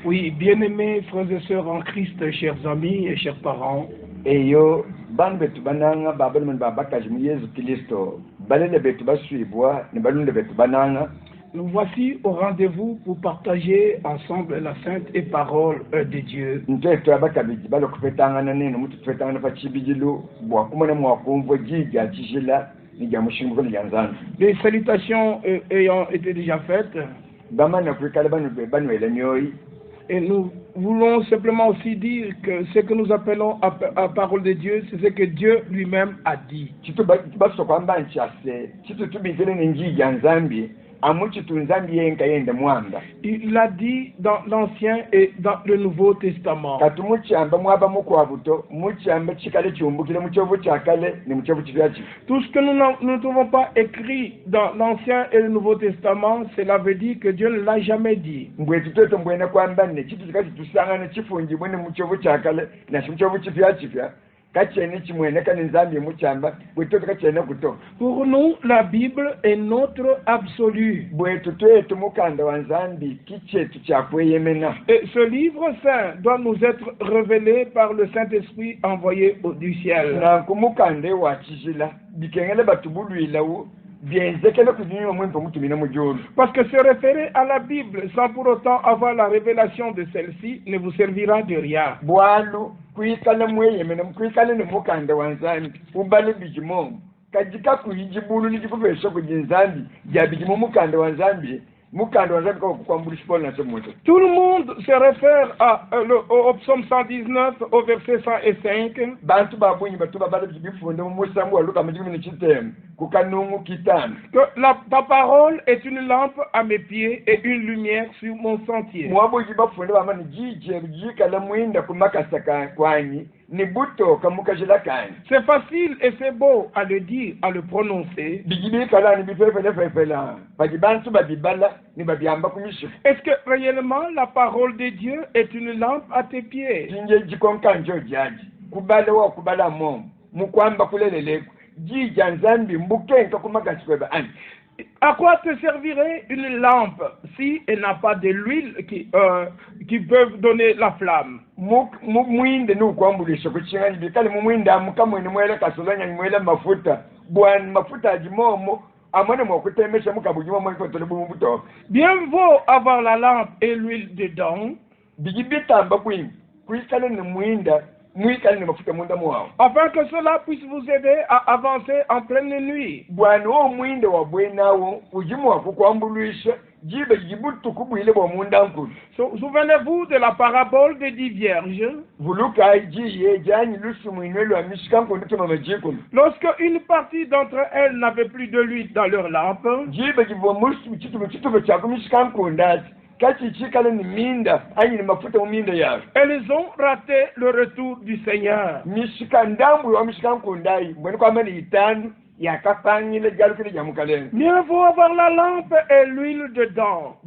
Oui, bien-aimés frères et sœurs en Christ, chers amis et chers parents. Eyo ban betu bananga babal man babakaji mu Yesu Kristo balele betu baswibwa ne balunde betu bananga. Nous voici au rendez-vous pour partager ensemble la sainte et parole de Dieu. Nteto abakabiji balokufetangana nene mutu tufetangana pa chibijilu bwa kumana mwakumvo jija chishila nija mushingo ni yanzana. Les salutations ayant été déjà faites. Bamana kwikala banu elenyoyi. Et nous voulons simplement aussi dire que ce que nous appelons à parole de Dieu, c'est ce que Dieu lui-même a dit. Il l'a dit dans l'Ancien et dans le Nouveau Testament. Tout ce que nous ne trouvons pas écrit dans l'Ancien et le Nouveau Testament, cela veut dire que Dieu ne l'a jamais dit. Pour nous, la Bible est notre absolu. Et ce livre saint doit nous être révélé par le Saint-Esprit envoyé du ciel. Parce que se référer à la Bible sans pour autant avoir la révélation de celle-ci ne vous servira de rien. Tout le monde se réfère au psaume 119, au verset 105. Que ta parole est une lampe à mes pieds et une lumière sur mon sentier. C'est facile et c'est beau à le dire, à le prononcer. Est-ce que réellement la parole de Dieu est une lampe à tes pieds? À quoi te servirait une lampe si elle n'a pas de l'huile qui peut donner la flamme? Bien vaut avoir la lampe et l'huile dedans, afin que cela puisse vous aider à avancer en pleine nuit. Souvenez-vous de la parabole des 10 vierges. Lorsque une partie d'entre elles n'avait plus de l'huile dans leur lampe, elles ont raté le retour du Seigneur. Mieux vaut avoir la lampe et l'huile dedans.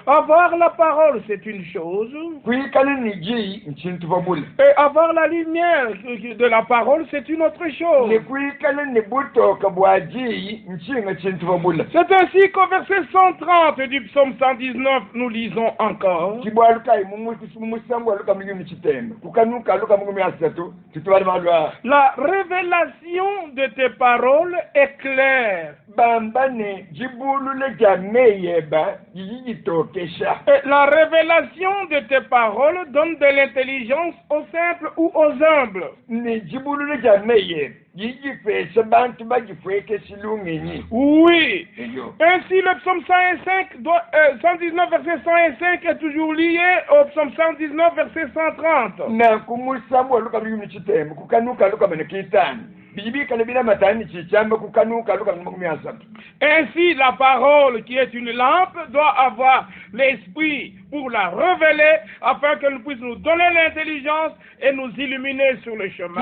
Avoir la parole, c'est une chose. Et avoir la lumière de la parole, c'est une autre chose. C'est ainsi qu'au verset 130 du psaume 119, nous lisons encore. La révélation de tes paroles est claire. Et la révélation de tes paroles donne de l'intelligence aux simples ou aux humbles. Oui. Ainsi, le psaume 119, verset 105 est toujours lié au psaume 119, verset 130. Ainsi, la parole qui est une lampe doit avoir l'esprit pour la révéler afin que nous puissions nous donner l'intelligence et nous illuminer sur le chemin.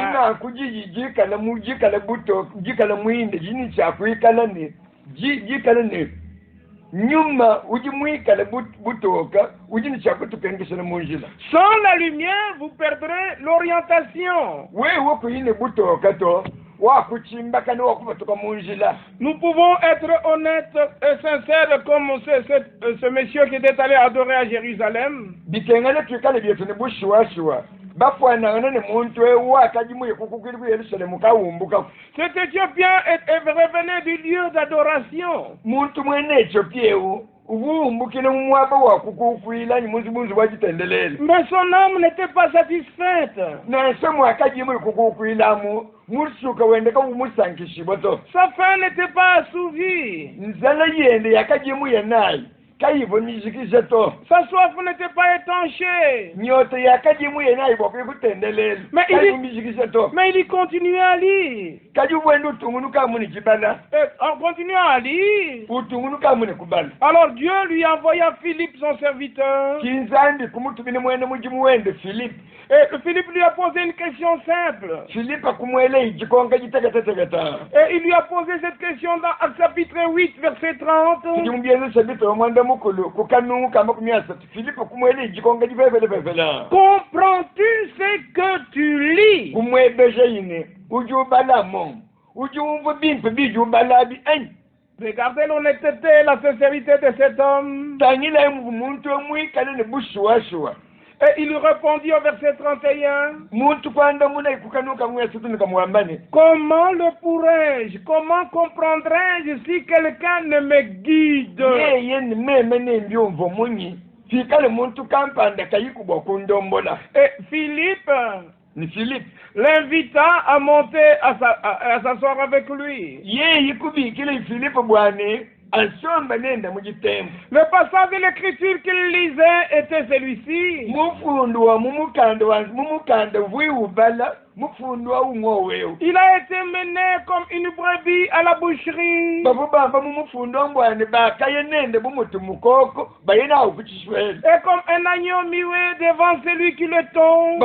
Sans la lumière, vous perdrez l'orientation. wakuchimba kana wakubatoka munjila. Nous pouvons être honnêtes et sincères comme ce monsieur qui était allé adorer à Jérusalem. Bitengale tukale byetu ne bushuwashuwa bafwanangana ne muntu ewa akajimuye kukukiri ku Yerusalemu kawumbuka. Cet Éthiopien revenait du lieu d'adoration. Muntu mwene Ethiopia ubumbukile mu mwaba wa kukukwila ni munzi wajitendelele. Mais son âme n'était pas satisfaite. Na semu akajimuye kukukwila musuka wendeka umusankishibwa to. Sa faim n'était pas assouvie. Nzala yende yakajimuye naye. Sa soif n'était pas étanchée. Mais il continuait à lire. En continuant à lire, alors Dieu lui envoya Philippe, son serviteur. Et Philippe lui a posé une question simple. Et il lui a posé cette question dans Actes chapitre 8, verset 30. Comprends-tu ce que tu lis? Regardez l'honnêteté et la sincérité de cet homme. Et il lui répondit au verset 31. Comment le pourrais-je? Comment comprendrais-je si quelqu'un ne me guide? Et Philippe l'invita à monter à s'asseoir avec lui. Le passage de l'écriture qu'il lisait était celui-ci. Il a été mené comme une brebis à la boucherie. Et comme un agneau muet devant celui qui le tombe.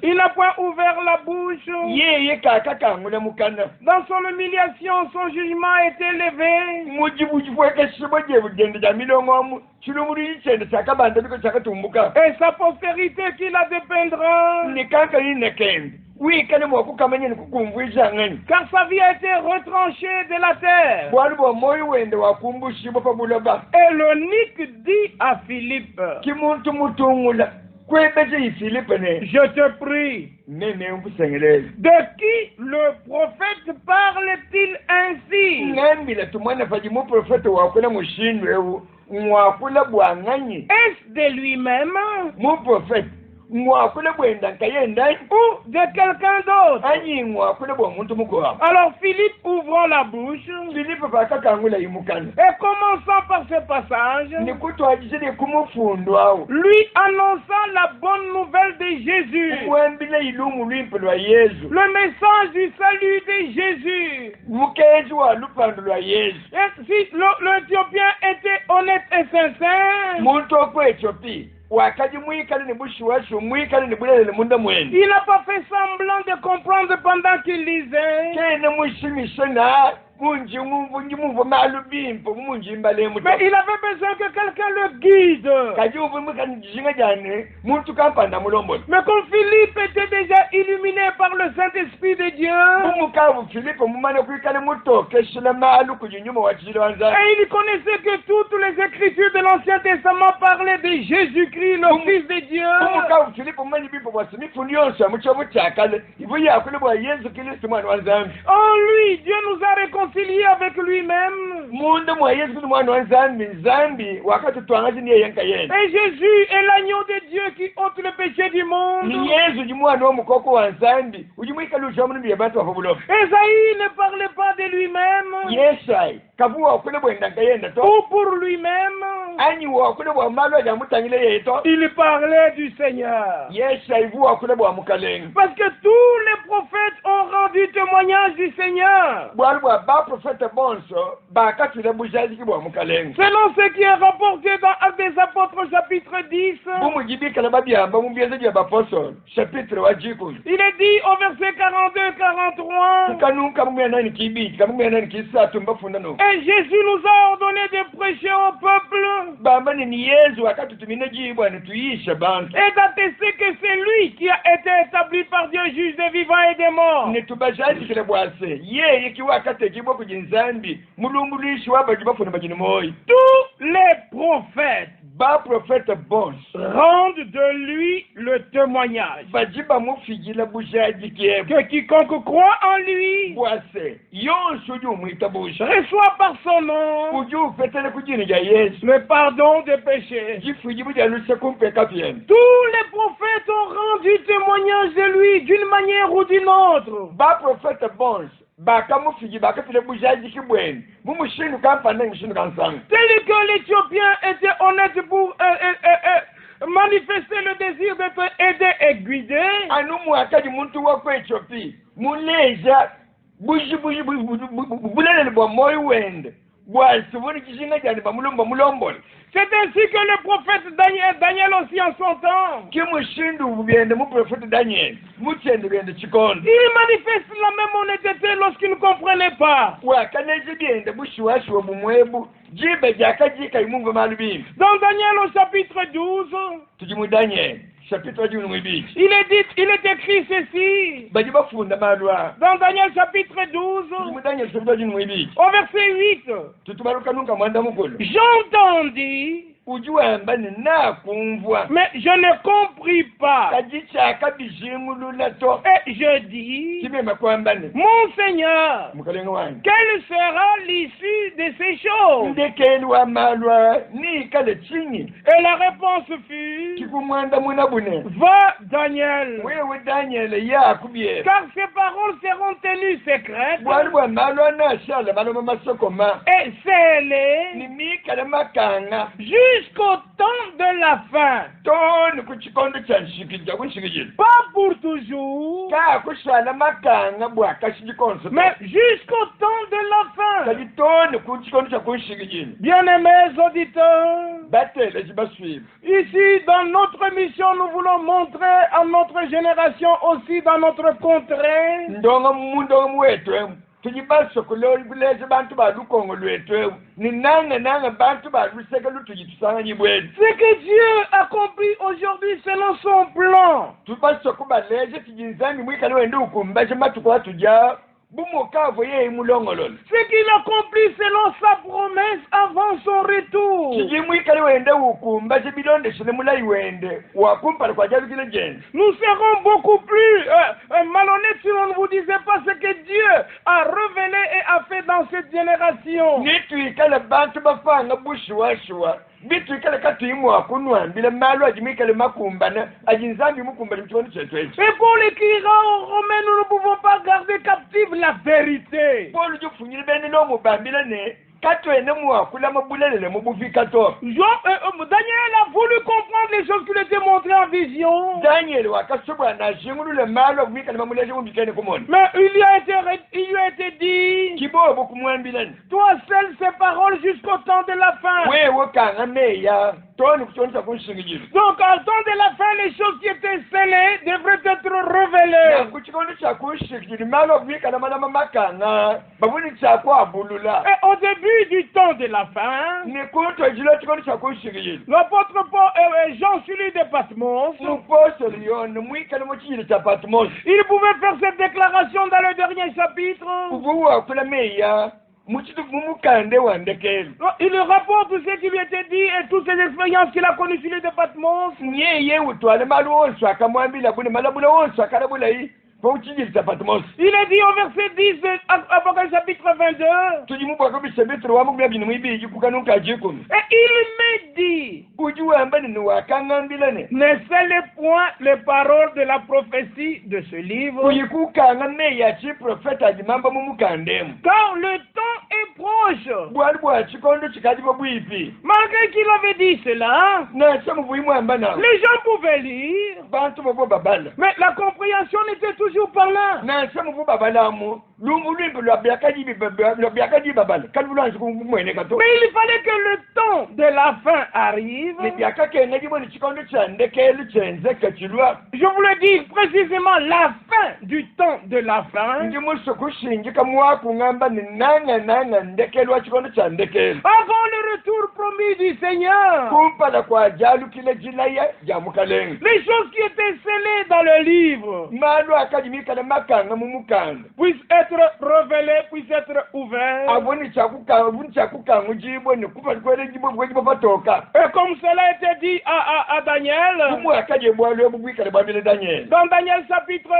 Il n'a point ouvert la bouche. Dans son humiliation, son jugement a été levé. Et sa postérité qui la dépeindra. Car sa vie a été retranchée de la terre. Et l'eunuque dit à Philippe, je te prie, de qui le prophète parle-t-il ainsi? Est-ce de lui-même? Ou de quelqu'un d'autre? Alors Philippe ouvrant la bouche et commençant par ce passage, lui annonçant la bonne nouvelle de Jésus, le message du salut de Jésus. Et si l'Éthiopien était honnête et sincère, il n'a pas fait semblant de comprendre pendant qu'il lisait. Mais il avait besoin que quelqu'un le guide. Mais comme Philippe était déjà illuminé par le Saint-Esprit de Dieu, et il connaissait que toutes les Écritures de l'Ancien Testament parlaient de Jésus-Christ, le Fils de Dieu. En lui, Dieu nous a réconciliés avec lui-même. Et Jésus est l'agneau de Dieu qui ôte le péché du monde. Esaïe ne parlait pas de lui-même ou pour lui-même. Il parlait du Seigneur. Parce que tous les prophètes ont rendu témoignage témoignage du Seigneur. bwali bwa baprofete bonso bakatile bujajiki bwa mukalenga Selon ce qui est rapporté dans Actes des Apôtres chapitre 10, bumujibikala babyamba mubyeze bya bapostole chapitre wa jikulu il est dit au verset 42-43, kanunka mumyanani kibiki kamumyanani kisatu mbafunda no et Jésus nous a ordonné de prêcher au peuple bambani ni yezu akatutumine jibwa nituyishe bantu et d'attester que c'est lui qui a été établi par Dieu juge des vivants et des morts. nitubajajikile bwase yeye kiwa akatekibwa kujinzambi mulumbulishi wabaji bafuna bajini moyi Tous les prophètes baprofete bonso rendent de lui le témoignage bajiba mufigila bujajikiyebo que quiconque croit en lui bwase yonse uji umwita busha reçoit par son nom uji ufetele kujini ja yesu le pardon des péchés. jifuji bujaluse kumpeka pyene Tous les prophètes ont rendu témoignage de lui d'une manière ou d'une autre. baprofete bonso bakamufigi bakafile bujajiki bwene mumushindu kampanda mushindu kansanga Tel que l'Éthiopien était honnête pour manifester le désir d'être aidé et guidé, anumu akadi muntu wakwechopi muleja bulelele bwa moyo wende bwasi buni kishinga jani bamulombole c'est ainsi que le prophète Daniel aussi en son temps, kimushindu bubyende muprofete daniel muchende byende chikondo il manifeste la même honnêteté lorsqu'il ne comprenait pas. wakaneje byende bushiwashiwa bumwebu jibe jakajika imungu malubimbi Dans Daniel au chapitre 12, tujimu daniel chapitre wa junu mwibiki il est écrit ceci. baji bafunda malwa Dans Daniel chapitre 12, tujimu daniel chapitre wa junu mwibiki au verset 8, tutubaruka nunka mwanda mukulu j'entendis, ujiwamba ninakumvwa mais je ne compris pas. kajichaka bijimulula to Et je dis, kimema kwambane mon Seigneur, mukalenga wange quelle sera l'issue de ces choses? ndekeni wa malwa nikale chinyi Et la réponse fut, kikumwanda muna bune va Daniel, wewe daniel yakubyera car ces paroles seront tenues secrètes bwali bwa malwa nashala maloma masokoma et scellées nimikale makanga jusqu'au temps de la fin. toni ku chikondo cha nshikija kunshikijile Pas pour toujours, ka kushala makanga bwakashijikonso mais jusqu'au temps de la fin. kali toni ku chikondo cha kunshikijile Bien-aimés auditeurs, batele jibaswiba ici dans notre mission, nous voulons montrer à notre génération, aussi dans notre contrée, ndonga mundonga mwetwe tujibasa kuleze bantu balukongo lwetwe ni nanga bantu baluseka lutujitusanga bwene ce que Dieu accomplit aujourd'hui selon son plan. tubasa kubaleze tujinzani mwikale wende ukumbaje matuko watuja bumukavo ye mulongololo Ce qu'il accomplit selon sa promesse avant son retour. tujimwikale wende ukumbaje bilondeshele mulayi wende wakumpala kwa javikile jenzi Nous serons beaucoup plus malhonnêtes si on ne vous disait pas ce que Dieu a révélé et a fait dans cette génération. nitwikale bantu bafanga bushiwashiwa bitwikale katimu akunwambile malu ajimikale makumbana ajinzambi mukumbale mchikondo chetu echi Et pour l'écrire aux Romains, nous ne pouvons pas garder captive la vérité. polo jufunyile bene nomubambile ne katwene muwakula mabulelele mubufika to Daniel a voulu comprendre les choses qui lui étaient montrées en vision. daniel wakasobwa nazingulule malu akumikale mamuleze mubikene kumona Mais il lui a été dit, kibobo kumwambilani toi seul ces paroles jusqu'au temps de la fin. wewe kanga meya toni kuchikondo cha kunshingijile Donc, au temps de la fin, les choses qui étaient scellées devraient être révélées. kuchikondo cha kunshingijile malu akumikala malama makanga babuni chako abulula Et au début du temps de la fin, nikuntojile chikondo cha kunshingijile l'apôtre Jean sur l'île de Patmos, mupostoli yone mwikale muchiyile cha patmos il pouvait faire cette déclaration dans le dernier chapitre. kuvuwa kula meya mumukande wandekele Il rapporte tout ce qui lui était dit et toutes ces expériences qu'il a connues sur l'île de Patmos. nyeye utwale malu wonse akamwambila bune malabula wonse akalabulayi pouchiyile cha patmos Il est dit au verset 10 de Apocalypse chapitre 22. tujimubwako bisebitiro wamugula binu mwibiji kukanunka jikumi Et il me dit, ujiwamba nini wakang'ambilane ne scellez point les paroles de la prophétie de ce livre, uyikukanga meya chiprofeta ajimamba mumukandemu car le temps est proche. bwali bwa chikondo chikadipo bwipi Malgré qu'il avait dit cela, nase mubuyimwamba nawo les gens pouvaient lire, bantu bobo babala mais la compréhension n'était toujours pas là. nase mubu babalamu lumulwimbi lwabyakadi babala kali bulanzi kumwene kato Mais il fallait que le temps de la fin arrive. libyakakene liboni chikondo cha ndekelu chenzeka chilwa Je vous le dis précisément, la fin du temps de la fin. ndi muso kushingika mwaku ngamba ni nanga ndekelwa chikondo cha ndekelu Avant le retour promis du Seigneur. kumpala kwa jalu kile jilaya jamukalenga Les choses qui étaient scellées dans le livre malu akajimika na makanga mumukanga puissent être révélées, puissent être ouvertes. aboni chakukanga ujiboni kupa kwele jibo patoka Et comme cela a été dit à Daniel, kumwe akaje bwalo bubwikale bwabile Daniel dans Daniel chapitre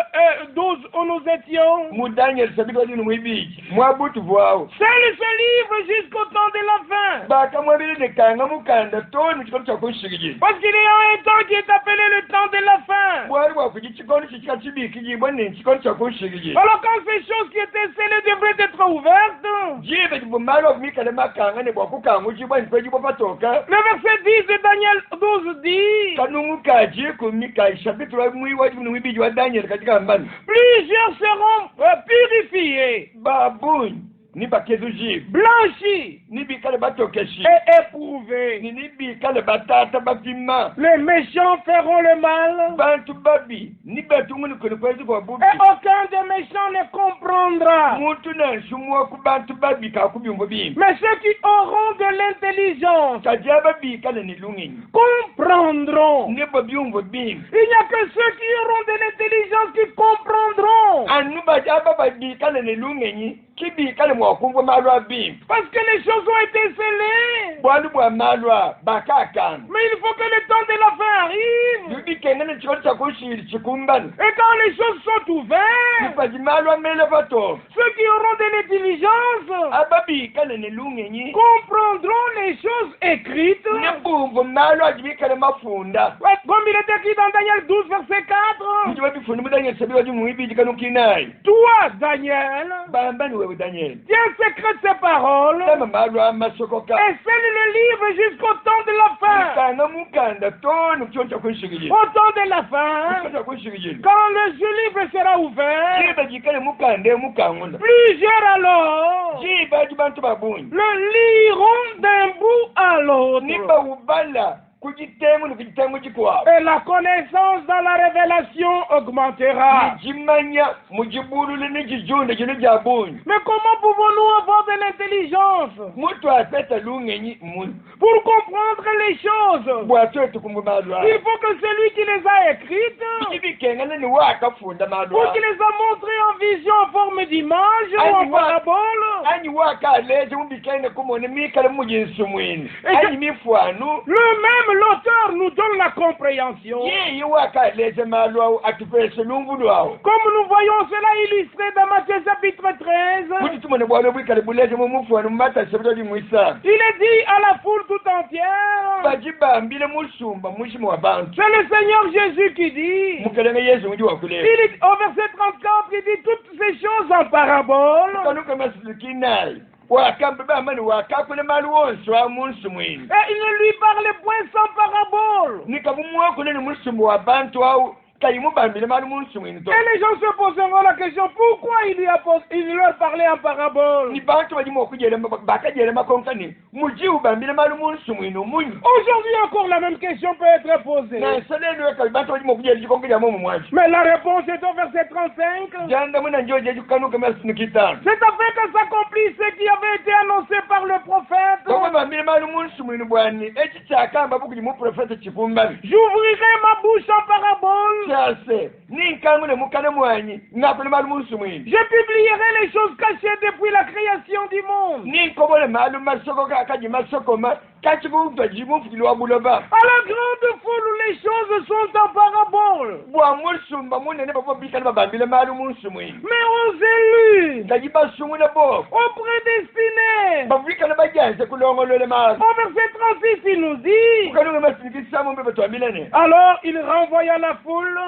12 où nous étions, mu Daniel sabito dinu mwibiki mwabutu vwao scelle ce livre jusqu'au temps de la fin. baka mwabile de kanga mukanda toni chikondo cha kushigije Parce qu'il y a un temps qui est appelé le temps de la fin. bwali bwa kuchikondo chika chibiki jiboni chikondo cha kushigije Alors quand ces choses qui étaient scellées devraient être ouvertes, jibe jibomalo bubwikale makanga ne bwakukanga ujiboni kwe jibo patoka le verset 10 de Daniel 12 dit, kanungu kaji kumika chapitre mwiwa dinu mwibiki wa Daniel katika mbani plusieurs seront purifiés, babuni ni bakezu jibe blanchis ni bikale batokeshi et éprouvés. ni bikale batata bapima Les méchants feront le mal bantu babi ni batu nguni kwenye kwezi kwa bubi et aucun des méchants ne comprendra. mutu na nsumwa ku bantu babi kakubyumbo bimbi Mais ceux qui auront de l'intelligence kaja babi kale ni lungini comprendront. ni babyumbo bimbi Il n'y a que ceux qui auront de l'intelligence qui comprendront. anu baja babi kale ni lungini kibi kale mwakumbo malwa bimbi Parce que les choses ont été scellées. bwanu bwa malwa bakakanga Mais il faut que le temps de la fin arrive. dubi kengene chikondo cha kushiri chikumbani Et quand les choses sont ouvertes, nipaji malwa mele bato ceux qui auront de l'intelligence ababi kale ni lungini comprendront les choses écrites. ne bumbo malwa jibikale mafunda Ouais, comme il est écrit dans Daniel 12, verset 4. Njiba bifuni mudanye sabi waji muibiji kanukinayi Toi, Daniel, bambani wewe Daniel tiens secret ces paroles kama malwa masokoka et scelle le livre jusqu'au temps de la fin. kanga mukanda tonu kuchoncha kunshigije Au temps de la fin, kuchoncha kunshigije quand le livre sera ouvert, jiba jikale mukande mukangula plusieurs alors jiba jibantu babuni le liront d'un bout à l'autre. niba ubala kujitengu ni kujitengu jikwa Et la connaissance dans la révélation augmentera. jimanya mujibulule ni jijunde jino jabuni Mais comment pouvons-nous avoir de l'intelligence mutu apeta lungenyi mun pour comprendre les choses? bwato tukumbu malwa Il faut que celui qui les a écrites, jibikengana ni wakafunda ou malwa qui les a montrées en vision en forme d'image ou en parabole, anyi wakaleze mubikene kumone mikale mujinsumwini anyi mifwanu le même l'auteur nous donne la compréhension. yeye wakaleze malwa atupese lumbu lwawo Comme nous voyons cela illustré dans Matthieu chapitre 13, kuti tumone bwalo bwikale buleze mumufwanu mumata sebutali mwisa il est dit à la foule tout entière, bajibambile musumba mushimu wa bantu c'est le Seigneur Jésus qui dit, mukelenge yesu muji wakulele il est, au verset 34, il dit toutes ces choses en parabole. kanuka masilikinayi wakambe bamani wakakule mali wonse wa munsi mwini Et il ne lui parlait point sans parabole. nikamumwakule ni musumbu wa bantu au kayimubambile mali munsi mwini to Et les gens se poseront la question, pourquoi il leur parlait en parabole? ni bantu bajimu okujelema bakajelema konkani muji ubambile mali munsi mwini omunyi Aujourd'hui encore la même question peut être posée. nansalendo eka bantu bajimu okujela chikongelyamo mumwaji Mais la réponse est au verset 35. janda mwina njoje jikanuka masinikitano C'est afin que s'accomplisse ce qui avait été annoncé par le prophète. kokubambile mali munsi mwini bwani eki kyakamba bukuji muprofeta chifumbami J'ouvrirai ma bouche en parabole. kyase ninkangule mukane mwanyi ngakule mali munsi mwini Je publierai les choses cachées depuis la création du monde. ninkobole mali masokoka akaji masokoma kachikutwa jimufukiliwa buloba À la grande foule, les choses sont en parabole. bwa musumba munene babobikali babambile mali munsi mwini Mais aux élus, ngaji basumule bo aux prédestinés, babikali bajanze kulongolole mali au verset 36, il nous dit, ukanunge masinikisamo mbe batwambilene alors il renvoya la foule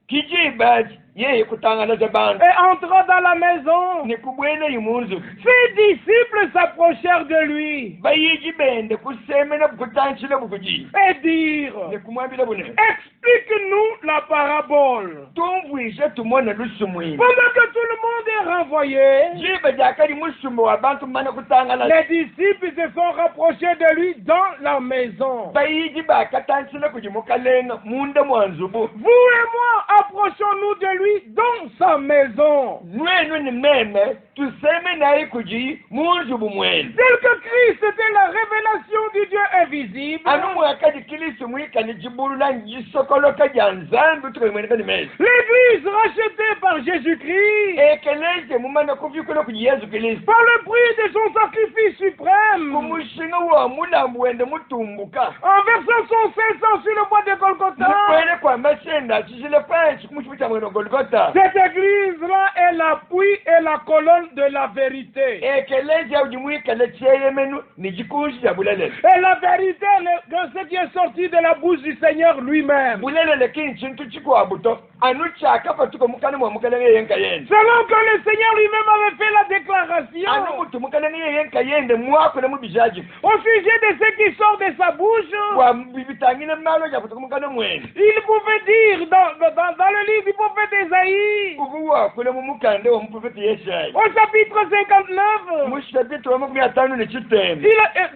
kijibaji yeye kutangalaza bantu Et entrant dans la maison, nikubwene imunzu ses disciples s'approchèrent de lui bayiji bende kusemena bukutanchile bukuji et dirent, nikumwambile bune explique-nous la parabole. tumvwishe tumone lusumwini Pendant que tout le monde est renvoyé, jibe jakali musumu wa bantu mana kutangalaza les disciples se sont rapprochés de lui dans la maison. bayiji bakatanchile kuji mukalenga munda mwanzubu Vous et moi, approchons-nous de lui dans sa maison. nwenu ni meme tuseme naye kuji munzubu mwenu Tel que Christ était la révélation du Dieu invisible, anu mwakadi kilisu mwika ni jibulula njisokoloka ja nzambi tukwemweneka ni mezi l'Église rachetée par Jésus-Christ, ekeleze mumana kuvyukula kuji yesu kristu par le prix de son sacrifice suprême, kumushinga wa mulambu wende mutumbuka en versant son sang sur le bois de Golgotha. mukwele kwa masenda achisile pansi kumushipu cha mweno golgota Cette église-là est l'appui et la colonne de la vérité. ekeleze uji mwikale cheyemenu ni jikunshi ja bulele Et la vérité, de ce qui est sorti de la bouche du Seigneur lui-même. bulele kini chintu chikuwa buto anu chaka patuko mukane mwa mukalenge yenka yende Selon que le Seigneur lui-même avait fait la déclaration anu mutu mukalenge yenka yende mwako na mubijaji au sujet de ce qui sort de sa bouche. kwa bibitangine malo ja patuko mukane mwene Il pouvait dire dans le livre du prophète Ésaïe, ukuwa kule mumukande wa mprofeti Yesaya au chapitre 59, mushapito wa makumi atano ni chitembe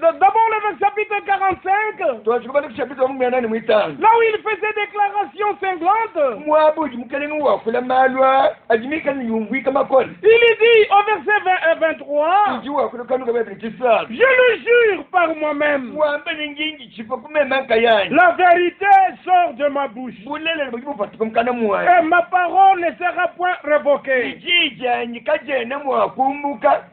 d'abord le chapitre 45, twachikubana kushapito wa makumi anane mwitano là où il fait ses déclarations cinglantes. mwabuji mukalenge wa kula malwa ajimika ni yungwika makoni Il dit au verset 23, ujiwa kule kanuka bebe kisana je le jure par moi-même, mwambe ni ngingi chifa kumemanka yanyi la vérité sort de ma bouche bulele bujibu patuko mukana mwayi et ma parole ne sera point révoquée. ijijanyi kajene mwakumbuka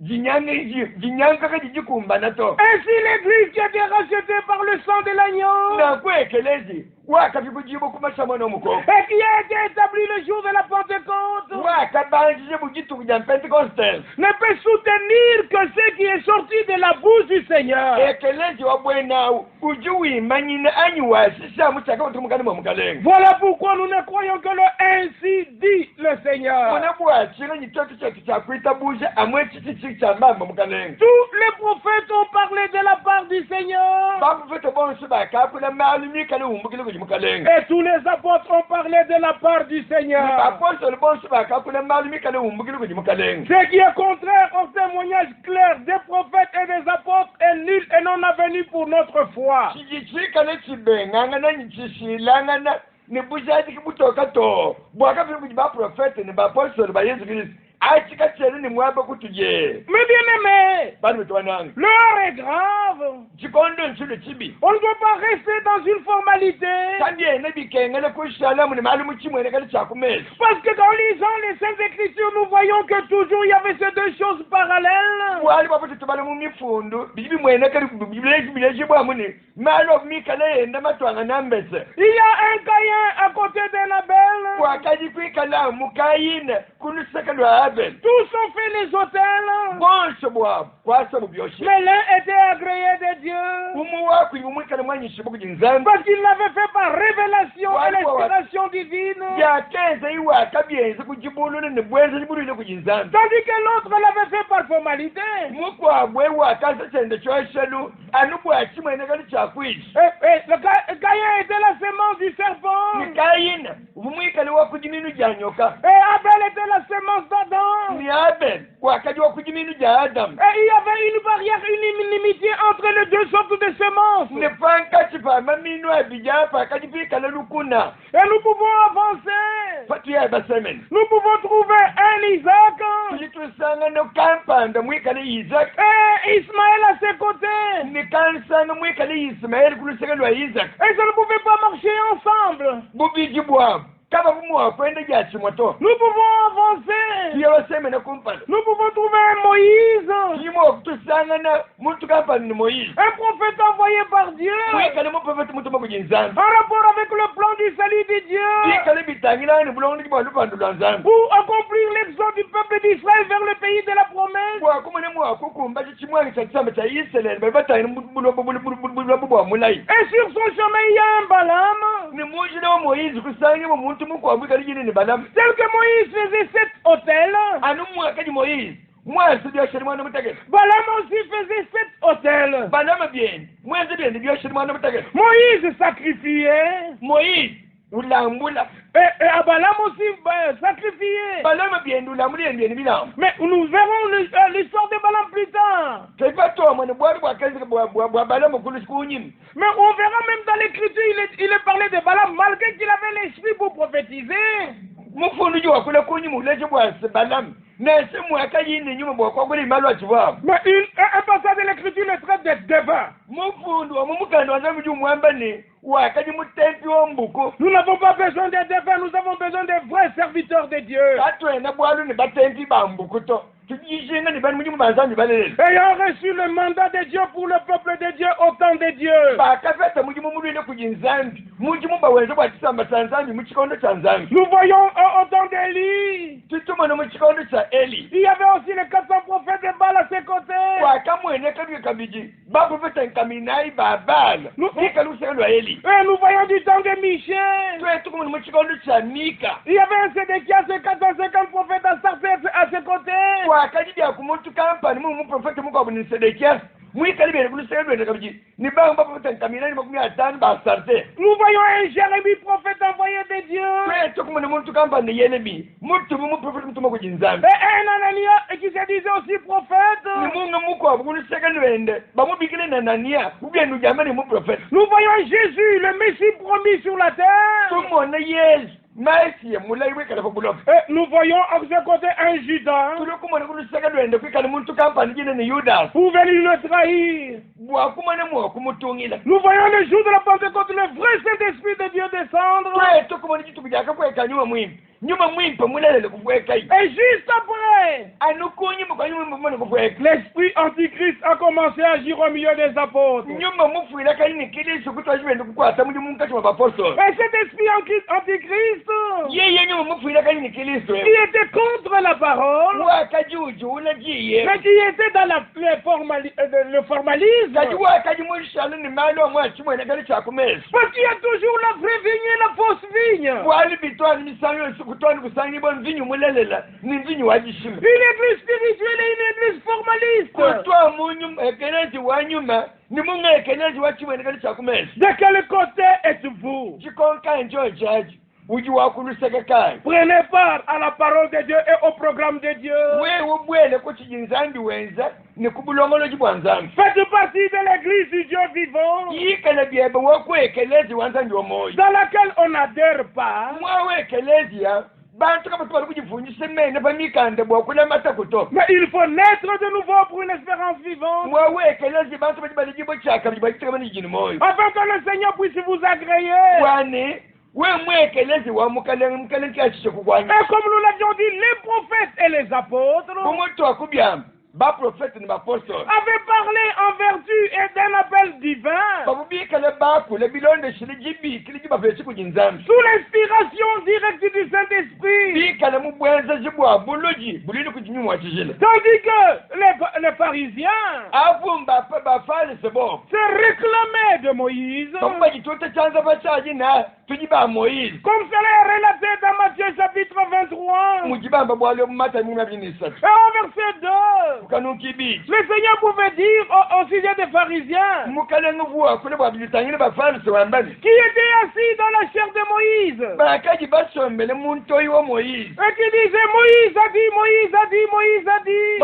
jinyanga jijikumbana to Ainsi l'église qui a été rachetée par le sang de l'agneau nakwekelezi wakapi kujibu kumashamano mukoko et qui a été établie le jour de la Pentecôte wakabanjije mujitu kuja Pentecostal ne peut soutenir que ce qui est sorti de la bouche du Seigneur. ekelezi wabwenawu ujiwimanyina anyiwasisa muchaka utumukani mwa mukalenga Voilà pourquoi nous ne croyons que le ainsi dit le Seigneur. muna bwachira nyitoto chetu chakwita busha amwe chichichi chambamba mukalenga Tous les prophètes ont parlé de la part du Seigneur. bapufete bonse bakakula malumikale umbukile kuji mukalenga Et tous les apôtres ont parlé de la part du Seigneur. bapostoli bonse bakakula malumikale umbukile kuji mukalenga Ce qui est contraire au témoignage clair des prophètes et des apôtres est nul et non avenu pour notre foi. chichichikale chibengangana nyichishilangana ni bushadiki butoka to bwakafile kuji baprofete ni bapostoli ba yesu kristu achikachele ni mwaba kutuje Mais bien aimé, bani betwananga l'heure est grave. chikondo nchilo chibi On ne doit pas rester dans une formalité. kandi yena bikengele kushalamu ni malumu chimwene kali chakumeza Parce que dans lisant les Saintes Écritures, nous voyons que toujours il y avait ces deux choses parallèles. wali bapote tubale mu mifundu bibi mwene kali bileji bwamuni malo mikale yenda matwanga nambese Il y a un Caïn à côté d'un Abel. wakaji kwikala mukayina kunusekalwa abel Tous ont fait les autels. bonse bwabo kwasa bubyoshe Mais l'un était agréé de Dieu. umu wakwi umwikale mwanyishibu kuji nzambi Parce qu'il l'avait fait par révélation et l'inspiration divine. yakenza iwaka byenze kujibulule ni bwenze libulule kuji nzambi Tandis que l'autre l'avait fait par formalité. mukwabwe wakasa chende choshelu anu bwachimwene kali chakwishi Caïn était la sémence du serpent. ni kayina umwikale wakujiminu ja nyoka Et Abel était la sémence d'Adam. ni abel wakaji wakujiminu ja adamu Et il y avait une barrière, une inimitié entre les deux sortes de semences. ne pankati pa maminu abija pa kadi pikala lukuna Et nous pouvons avancer. fatuya basemen Nous pouvons trouver un Isaac tulitusanga no kampanda mwikale Isaac et Ismaël à ses côtés. ni kansanga mwikale Ismael kulusekelwa Isaac Et ça ne pouvait pas marcher ensemble. bubiji bwabo kaba bumuwakwenda jachimoto Nous pouvons avancer. tiyo basemene kumpala Nous pouvons trouver un Moïse, timo okutusanga na muntu kampanda ni Moïse un prophète envoyé par Dieu, mwikale muprofeti mutuma kuji nzambi en rapport avec le plan du salut de Dieu, bikale bitangilani bulongo ndikibwa lupandu lwa nzambi pour accomplir l'exode du peuple d'Israël vers le pays de la promesse. bwakumune kukumba chimwangi cha tsamba cha Israel babata bulo mulai. Et sur son chemin, il y a un Balaam. Ni mujile wa Moïse kusange mu muntu muko abika lijini ni Balaam. Tel que Moïse faisait 7 autels. Anu mwakadi Moïse. Mwasi bya shirima na mutake. Balaam aussi faisait 7 autels. Balaam bien. Mwasi bien bya shirima na mutake. Moïse sacrifiait. Moïse ulambula. Et Balaam aussi sacrifiait. Balaam bien ulambula bien bilam. Mais nous verrons l'histoire de Balaam plus tard. Mais on verra même dans l'écriture, il est parlé de Balaam malgré qu'il avait l'esprit pour prophétiser. Mais un passage de l'écriture le traite de débat. Nous n'avons pas besoin de débat, nous avons besoin de vrais serviteurs de Dieu. Ayant reçu le mandat de Dieu pour le peuple de Dieu au temps de Dieu. Nous voyons au temps d'Élie. Il y avait aussi les 400 prophètes de Baal à ses côtés. Et nous voyons du temps de Michel. Il y avait un Sédéchias et 450 prophètes à ses côtés. Nous voyons un Jérémie prophète envoyé de Dieu. Et un Anania qui se disait aussi prophète. Nous voyons Jésus, le Messie promis sur la terre. Et nous voyons à ce côté un Judas pour venir le trahir. Nous voyons le jour de la Pentecôte le vrai Saint-Esprit de Dieu descendre. Et juste après, l'esprit antichrist a commencé à agir au milieu des apôtres. Et cet esprit antichrist qui était contre la parole, mais qui était dans le formalisme, parce qu'il y a toujours la vraie vigne et la fausse vigne. Une église spirituelle et une église formaliste. De quel côté êtes-vous? Prenez part à la parole de Dieu et au programme de Dieu. Faites partie de l'église du Dieu vivant, dans laquelle on n'adhère pas. Mais il faut naître de nouveau pour une espérance vivante, afin que le Seigneur puisse vous agréer. Et comme nous l'avions dit, les prophètes et les apôtres avaient parlé en vertu et d'un appel divin, sous l'inspiration directe du Saint-Esprit. Tandis que les pharisiens se réclamaient de Moïse, comme cela est relaté dans Matthieu chapitre 23. Et au verset 2, le Seigneur pouvait dire au sujet des pharisiens qui étaient assis dans la chair de Moïse et qui disaient Moïse a dit, Moïse a dit, Moïse a dit.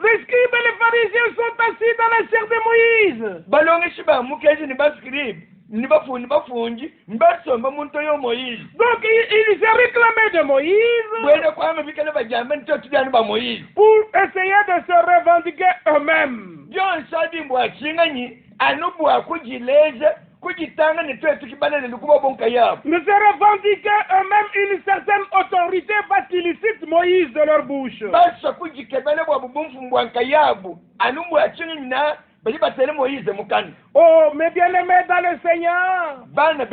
Les scribes et les pharisiens sont assis dans la chair de Moïse. Donc ils se réclamaient de Moïse pour essayer de se revendiquer eux-mêmes. De se revendiquer eux-mêmes une certaine autorité parce qu'ils citent Moïse de leur bouche. Oh, mes bien-aimés dans le Seigneur, ça ne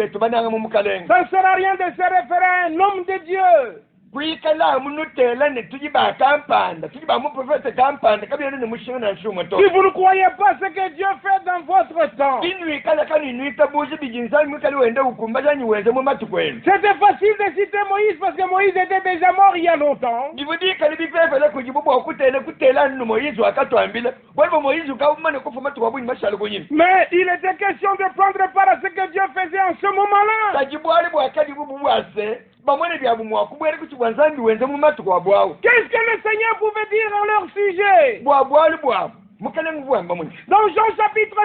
sert à rien de se référer à un homme de Dieu. kwikala munutela ne tujiba kampanda tujiba mu prophète kampanda kabiyana ne mushinga na nshuma to Si vous ne croyez pas ce que Dieu fait dans votre temps, inui kala kani nuita buji bijinza mukali wende ukumbaza nyiweze mu matukwenu c'était facile de citer Moïse parce que Moïse était déjà mort il y a longtemps. ndivudi kali bipefele kujibubu okutela nnu Moïse wakatwambila waliwo Moïse ukavumane kufuma tuwabuni mashalo kunyini Mais il était question de prendre part à ce que Dieu faisait en ce moment-là. kajibwali bwakali bubu bwase bamwene byabumwa kubwere kuti bwanzambi wenze mu matuko abwawo Qu'est-ce que le Seigneur pouvait dire en leur sujet? bwabwali bwabo mukale mubwamba muni Dans Jean chapitre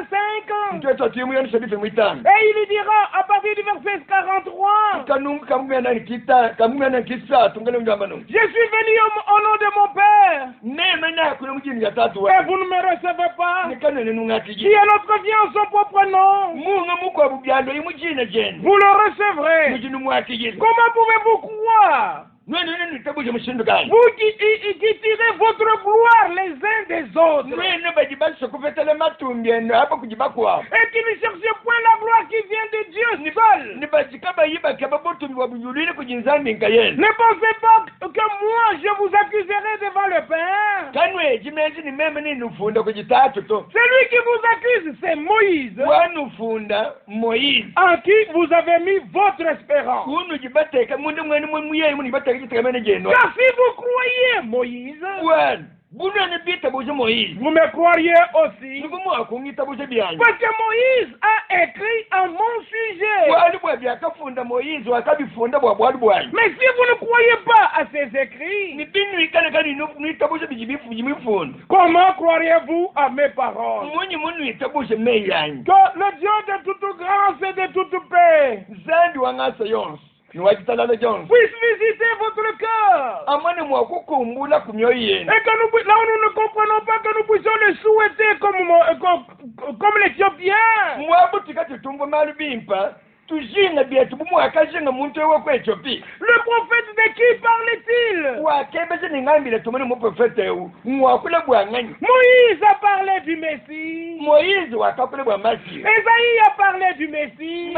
5, mtwetwa timuyoni chapitre mwitano et il lui dira à partir du verset 43, kanungu kamumyana kisatu ngale mjamba no je suis venu au nom de mon Père, nema nakule mujini ya tatu et wa vous ne me recevez pas. nikanene Qui nungatiji est notre vie en son propre nom, munga mukwa bubyando imujina jene vous le recevrez. mujini mwakiji Comment pouvez-vous croire, nene nitabuje mushindu gani vous qui tirez votre gloire les uns des autres, nene bajibasha kufetele matumbyeno hapa kujibakwa et qui ne cherchez point la gloire qui vient de Dieu seul? nibajikaba yibaka babotumbi wabujulile kujinzambi nkayene Ne pensez pas que moi je vous accuserai devant le Père. kanwe jimezi ni meme ninufunda kujitatu to Celui qui vous accuse, c'est Moïse, wanufunda Moïse en qui vous avez mis votre espérance. kunu jibateka mundu mwene muyeyi muni bateka kitakamene jeno Car si vous croyez Moïse, wana bunene bita buje Moïse vous me croiriez aussi. nukumu akungita buje byanje Parce que Moïse a écrit en mon sujet. bwali bwa byakafunda Moïse wakabifunda bwa bwali bwanyu Mais si vous ne croyez pas à ces écrits, ni binu ikane kani nuita buje bijimifunda comment croiriez-vous à mes paroles? munyi munu itabuje meyi yanyu Que le Dieu de toute grâce et de toute paix zandi wangasa yonse niwajitalala jonse puisse visiter votre cœur. amane mwakukumbula kumyoyo yenu Et que là où nous ne comprenons pas, que nous puissions le souhaiter comme l'Éthiopien. mwabutika titumbo malu bimpa tujinga byetu bumwakazinga muntu ewokwechopi Le prophète de qui parlait-il? wakebeze ningambile tumani muprofete ewu mwakule bwang'anyi Moïse a parlé du Messie. Moïse wakakule bwa masiya Esaïe a parlé du Messie.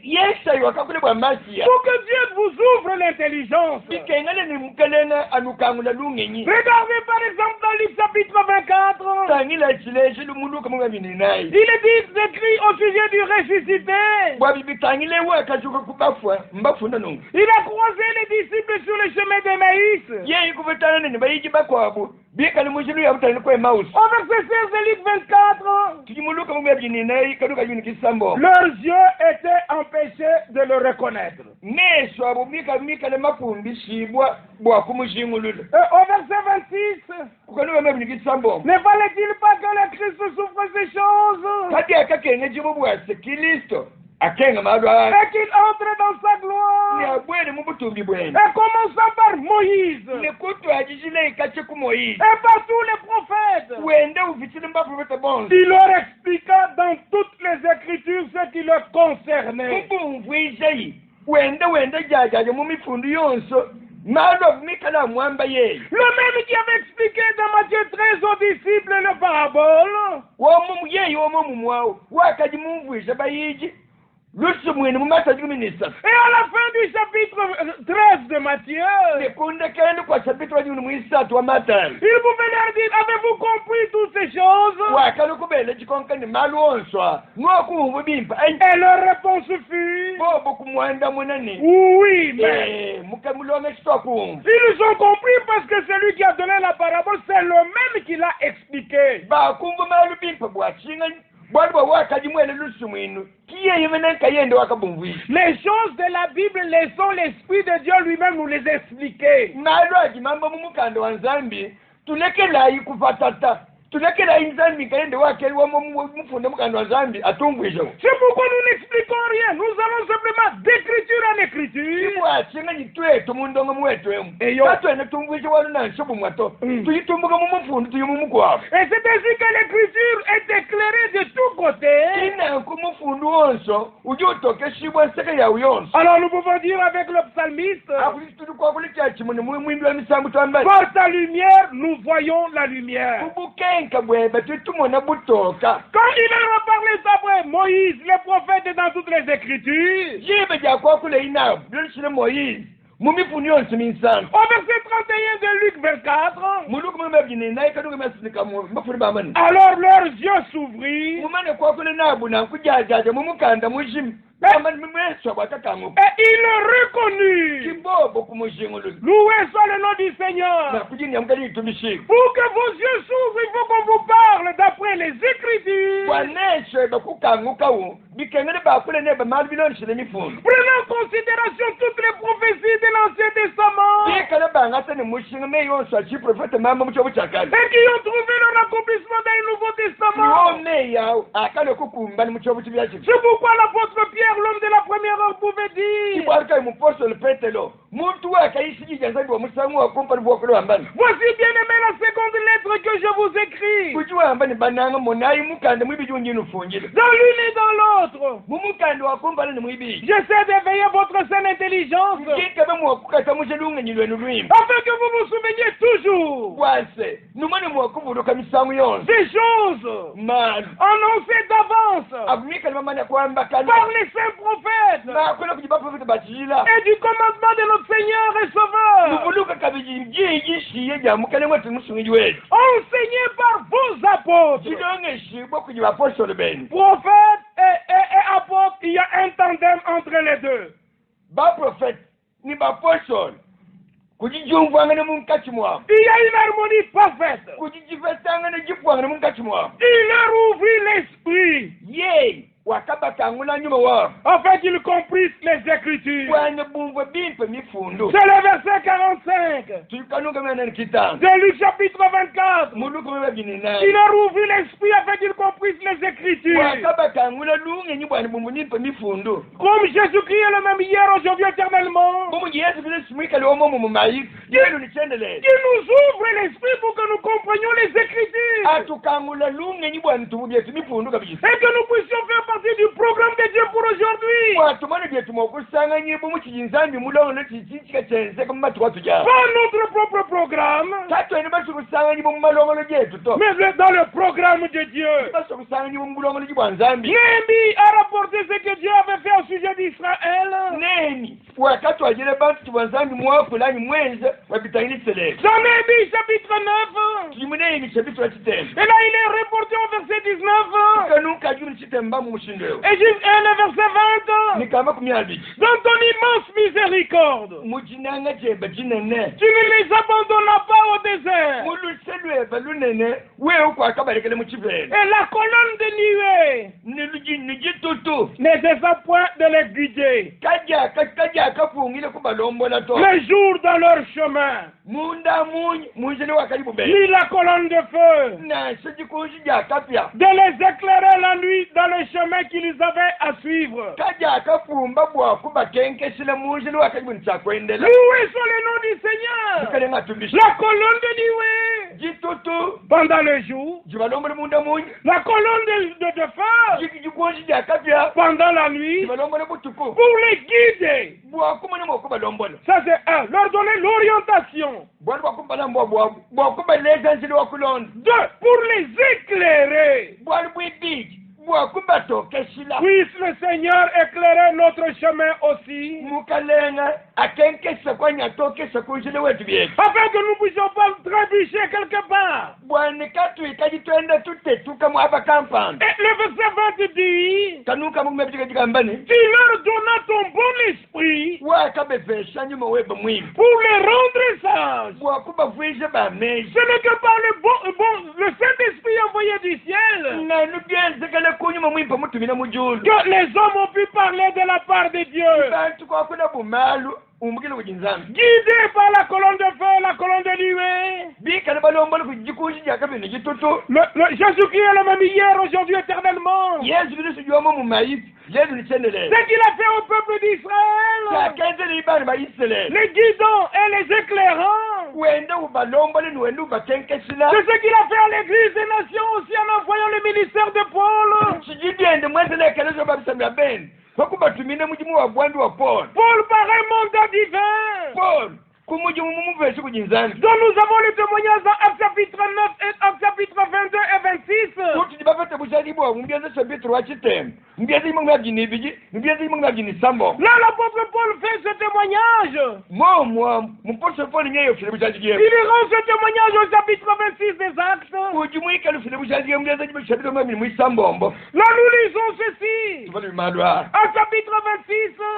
yesayi wakakule bwa masiya Pour que Dieu vous ouvre l'intelligence. bikengele ni mukelenga anukangula lung'enyi Regardez par exemple dans Luc chapitre 24. tangila chileshi lumuluka mungabini nayi Il est dit écrit au sujet du ressuscité. bwabibitangile wakachuka kubafwa mbafunda nungu Il a croisé les disciples sur le chemin d'Emmaüs. yeyi kuvitana nini bayiji bakwabo bikali mushilu yabutani kwe mausi Au verset 16 de Luc 24, tukimuluka mungabini nayi kaduka yuni kisambo leurs yeux étaient empêchés de le reconnaître. meso abo mikale makumbi shibwa bwakumushingulula Et au verset 26, kukanuka mabini kisambo ne fallait-il pas que le Christ souffre ces choses kati akakenge jibo bwase Kristo akenga malwa et qu'il entre dans sa ni gloire? abwene mubutumbi bwene Et commençant par Moïse nekutu ajijile ikache ku Moïse et par tous les prophètes, wende uvitile mbaprofeta bonse il leur expliqua dans toutes les Écritures ce qui leur concernait. mubumvu ijayi wende jajaje mu mifundu yonso malwa mikala mwamba yeyi Le même qui avait expliqué dans Matthieu 13 aux disciples le parabole, womu yeyi womu mumwawo wakaji mumvuisha bayiji lusi mwene mumasaji kuminisa et à la fin du chapitre 13 de Matthieu, nekunde kende kwa chapitre wajuni muisatu wa Matayo il pouvait leur dire, avez-vous compris toutes ces choses? wakali kubele chikonkani malu onswa nokuhumbu bimpa Et leur réponse fut, bobo kumwanda munani oui, mais mukamulonga chitwakumbu ils ont compris parce que celui qui a donné la parabole, c'est le même qui l'a expliqué. bakumbu malu bimpa bwachinga bwali bwa wakaji mwene lusi mwinu kiye menenka yende wakabumvuisha Les choses de la Bible, laissons l'Esprit de Dieu lui-même nous les expliquer. malu ajimamba mumukanda wa nzambi tulekelayi kufatata tulekelayi nzambi kayende wakeli mufunda mukanda wa nzambi atungwisha C'est pourquoi nous n'expliquons rien. Nous allons simplement d'écriture en écriture. ibwachinga nyitwetu mundongo mwetu emu Eyo. katwene tumvisha wanu nanshobu mwato tuyitumbuka mumufundu tuyumumukwabo Et c'est ainsi que l'écriture est éclairée de tous côtés. inanku mufundu wonso uji utoke shibwa nseke yawu yonso Alors nous pouvons dire avec le psalmiste, akulituli kwakuli chachimuni mwimbi wa misambu twambali par ta lumière, nous voyons la lumière. kubukenka bweba tutumona butoka Quand il a parlé après Moïse, le prophète dans toutes les écritures, jibe jakwakule inabu lolishile Moïse mumifuni yonse minsano Au verset 31 de Luc 24, muluku mumebjine naye kanuka masika mafuni bamani alors leurs yeux s'ouvrirent mumane kwakule nabu nankujajaja mumukanda mujimu bamani mumeswa bwatakangu et ils le reconnurent. kibobo kumujingulu Loué soit le nom du Seigneur. nakujini yamukali itumishika Pour que vos yeux s'ouvrent, il faut qu'on vous parle d'après les Écritures. bwaneshe bakukangukawo bikengele bakule ne bamali bilonshile mifundo Prenez en considération toutes les prophéties de l'Ancien Testament bikale bangasene mushinga meyonsa chiprofete mama mucho buchakali et qui ont trouvé leur accomplissement dans le Nouveau Testament. niwone yawo akale kukumbani mucho buchibyachiki C'est pourquoi l'apôtre Pierre, l'homme de la première heure, pouvait dire: ibwarika mupostoli petelo muntu wakaishijijazadi wa musangu wakumpani bwokole wambani voici bien aimé la seconde lettre que je vous écris. kuchi wambani bananga monayi mukande mwibijungini ufungile Dans l'une et dans l'autre, mumukande wakumpani ni mwibiji j'essaie d'éveiller votre saine intelligence kikabe mwakukata mushelungenyi lwenu lwimba afin que vous vous souveniez toujours bwase numane mwakuvuduka misangu yonse des choses manu annoncées d'avance abumikali bamanya kwambakana par les saints prophètes bakola kuji baprofete bachila et du commandement de notre Seigneur et Sauveur, muvuluka kabiji mjiyishiye jamukale mwati musungi wetu enseignées par vos apôtres, chilongeshibwa kuji bapostoli benu prophètes et apôtres. Il y a un tandem entre les deux. baprofete ni bapostoli kujijumvwangane mumkati mwabo Il y a une harmonie parfaite. kujijifesangane jipwangane mumkati mwabo Il leur ouvrit l'esprit ye wakabakangula nyuma wabo afin qu'ils comprissent les Écritures. bwane bumve bimpe mifundo C'est le verset 45 tuikanuka menani kitano de Luc chapitre 24. muluku mebebini Il naye leur ouvrit l'esprit afin qu'ils comprissent les Écritures. wakabakangula lungenyi bwane bumbu nimpe mifundo Comme Jésus-Christ est le même hier, aujourd'hui, éternellement. bumu yesu vile simwikali womomu mumayisi yenu nichendelele Qui nous ouvre l'esprit pour que nous comprenions les Écritures. atukangula lungenyi bwane tububyetu mifundo kabisa Et que nous puissions faire partie du programme de Dieu pour aujourd'hui. bwatumane byetumu okusanganya bumu kiyinzambi mulongo kikichika kyenseko mumatuka tujao Pas notre propre programme, tatwene basukusanganya mu malongolo getu to mais dans le programme de Dieu. basukusanganya mu bulongolo bwa nzambi Néhémie a rapporté ce que Dieu avait fait au sujet d'Israël. neni wakati wajile bantu kibwa nzambi mwakulani mwenze wabitangiliselele Dans Néhémie chapitre 9. kimuneni chapitre chitembe Et là il est reporté au verset 19. kanuka juri chitemba mu mushindo Et le verset 20. nikama kumyalbi Dans ton immense miséricorde, mujinanga jeba jinene tu ne les abandonnas pas au désert. muluselweva lunene wewe kwakabalekele mu chivele Et la colonne de nuée nijitutu ne cessa point de les guider kajaka kafungile kubalombola to les jours dans leur chemin. munda munyi munjele wakalibu be Ni la colonne de feu na sejikunji jakapya de les éclairer la nuit dans le chemin qu'ils avaient à suivre. kajaka fumba bwakuba kenkesile munjele wakalibu nchakwendela Loué soit le nom du Seigneur. kale ngatumbisha La colonne de nuée jitutu pendant le jour, jibalombole munda munyi la colonne de feu jikunji jakapya pendant la nuit jibalombole butuku pour les guider. bwakumane mwakubalombola Ça c'est un, leur donner l'orientation. bwali bwakumbala bwakubaleza nzili wakulonda Deux, pour les éclairer. bwali bwibiji bwakubatokesila Puisse le Seigneur éclairer notre chemin aussi, mukalenga akenkesa kwanyatokesa kunjile wetu byetu afin que nous ne puissions pas trébucher quelque part. bwanika twikaji twende tutetuka mwaba kampani Et le verset 20 dit: kanuka mumebijikajikambani tu leur donnas ton bon esprit wakabevesha nyuma weba mwimi pour les rendre sages. bwakubavwije bamezi Ce n'est que par le Saint-Esprit envoyé du ciel nanu byenzekele kunyuma mwimi pamutumina mujulu que les hommes ont pu parler de la part de Dieu. bantu kwakuna bumalu umukile kujinzambi Guidés par la colonne de feu, la colonne de nuée. bikale balombola kujikunji jakabini jitutu Jésus-Christ est le même hier, aujourd'hui, éternellement. yesu kristu jomo mumayisi yesu nichendelele Ce qu'il a fait au peuple d'Israël, kakenzele ibani baisraeli les guidant et les éclairant. wende ubalombole niwende ubakenkesila C'est ce qu'il a fait à l'église des nations aussi en envoyant le ministère de Paul. chijidyende mwezelekelezo babisamya bene bakubatumine mujimu wa bwandu wa Paul Paul par un mandat divin. Paul kumujimu mumuvesi kujinzambi Dont nous avons le témoignage dans Actes chapitre 9 et Actes chapitre 22 et kuti dibafete bushadibwa mbiaze chapitre wa chitembe mbiaze imwe ngabini biji mbiaze imwe ngabini sambo Là l'apôtre Paul fait ce témoignage. moi mon poste Paul nyeyo file bushadibwa Il rend ce témoignage au chapitre 26 des Actes. ujumuika le file bushadibwa mbiaze chapitre ngabini mwisambombo Là nous lisons ceci. tufanye madwa Au chapitre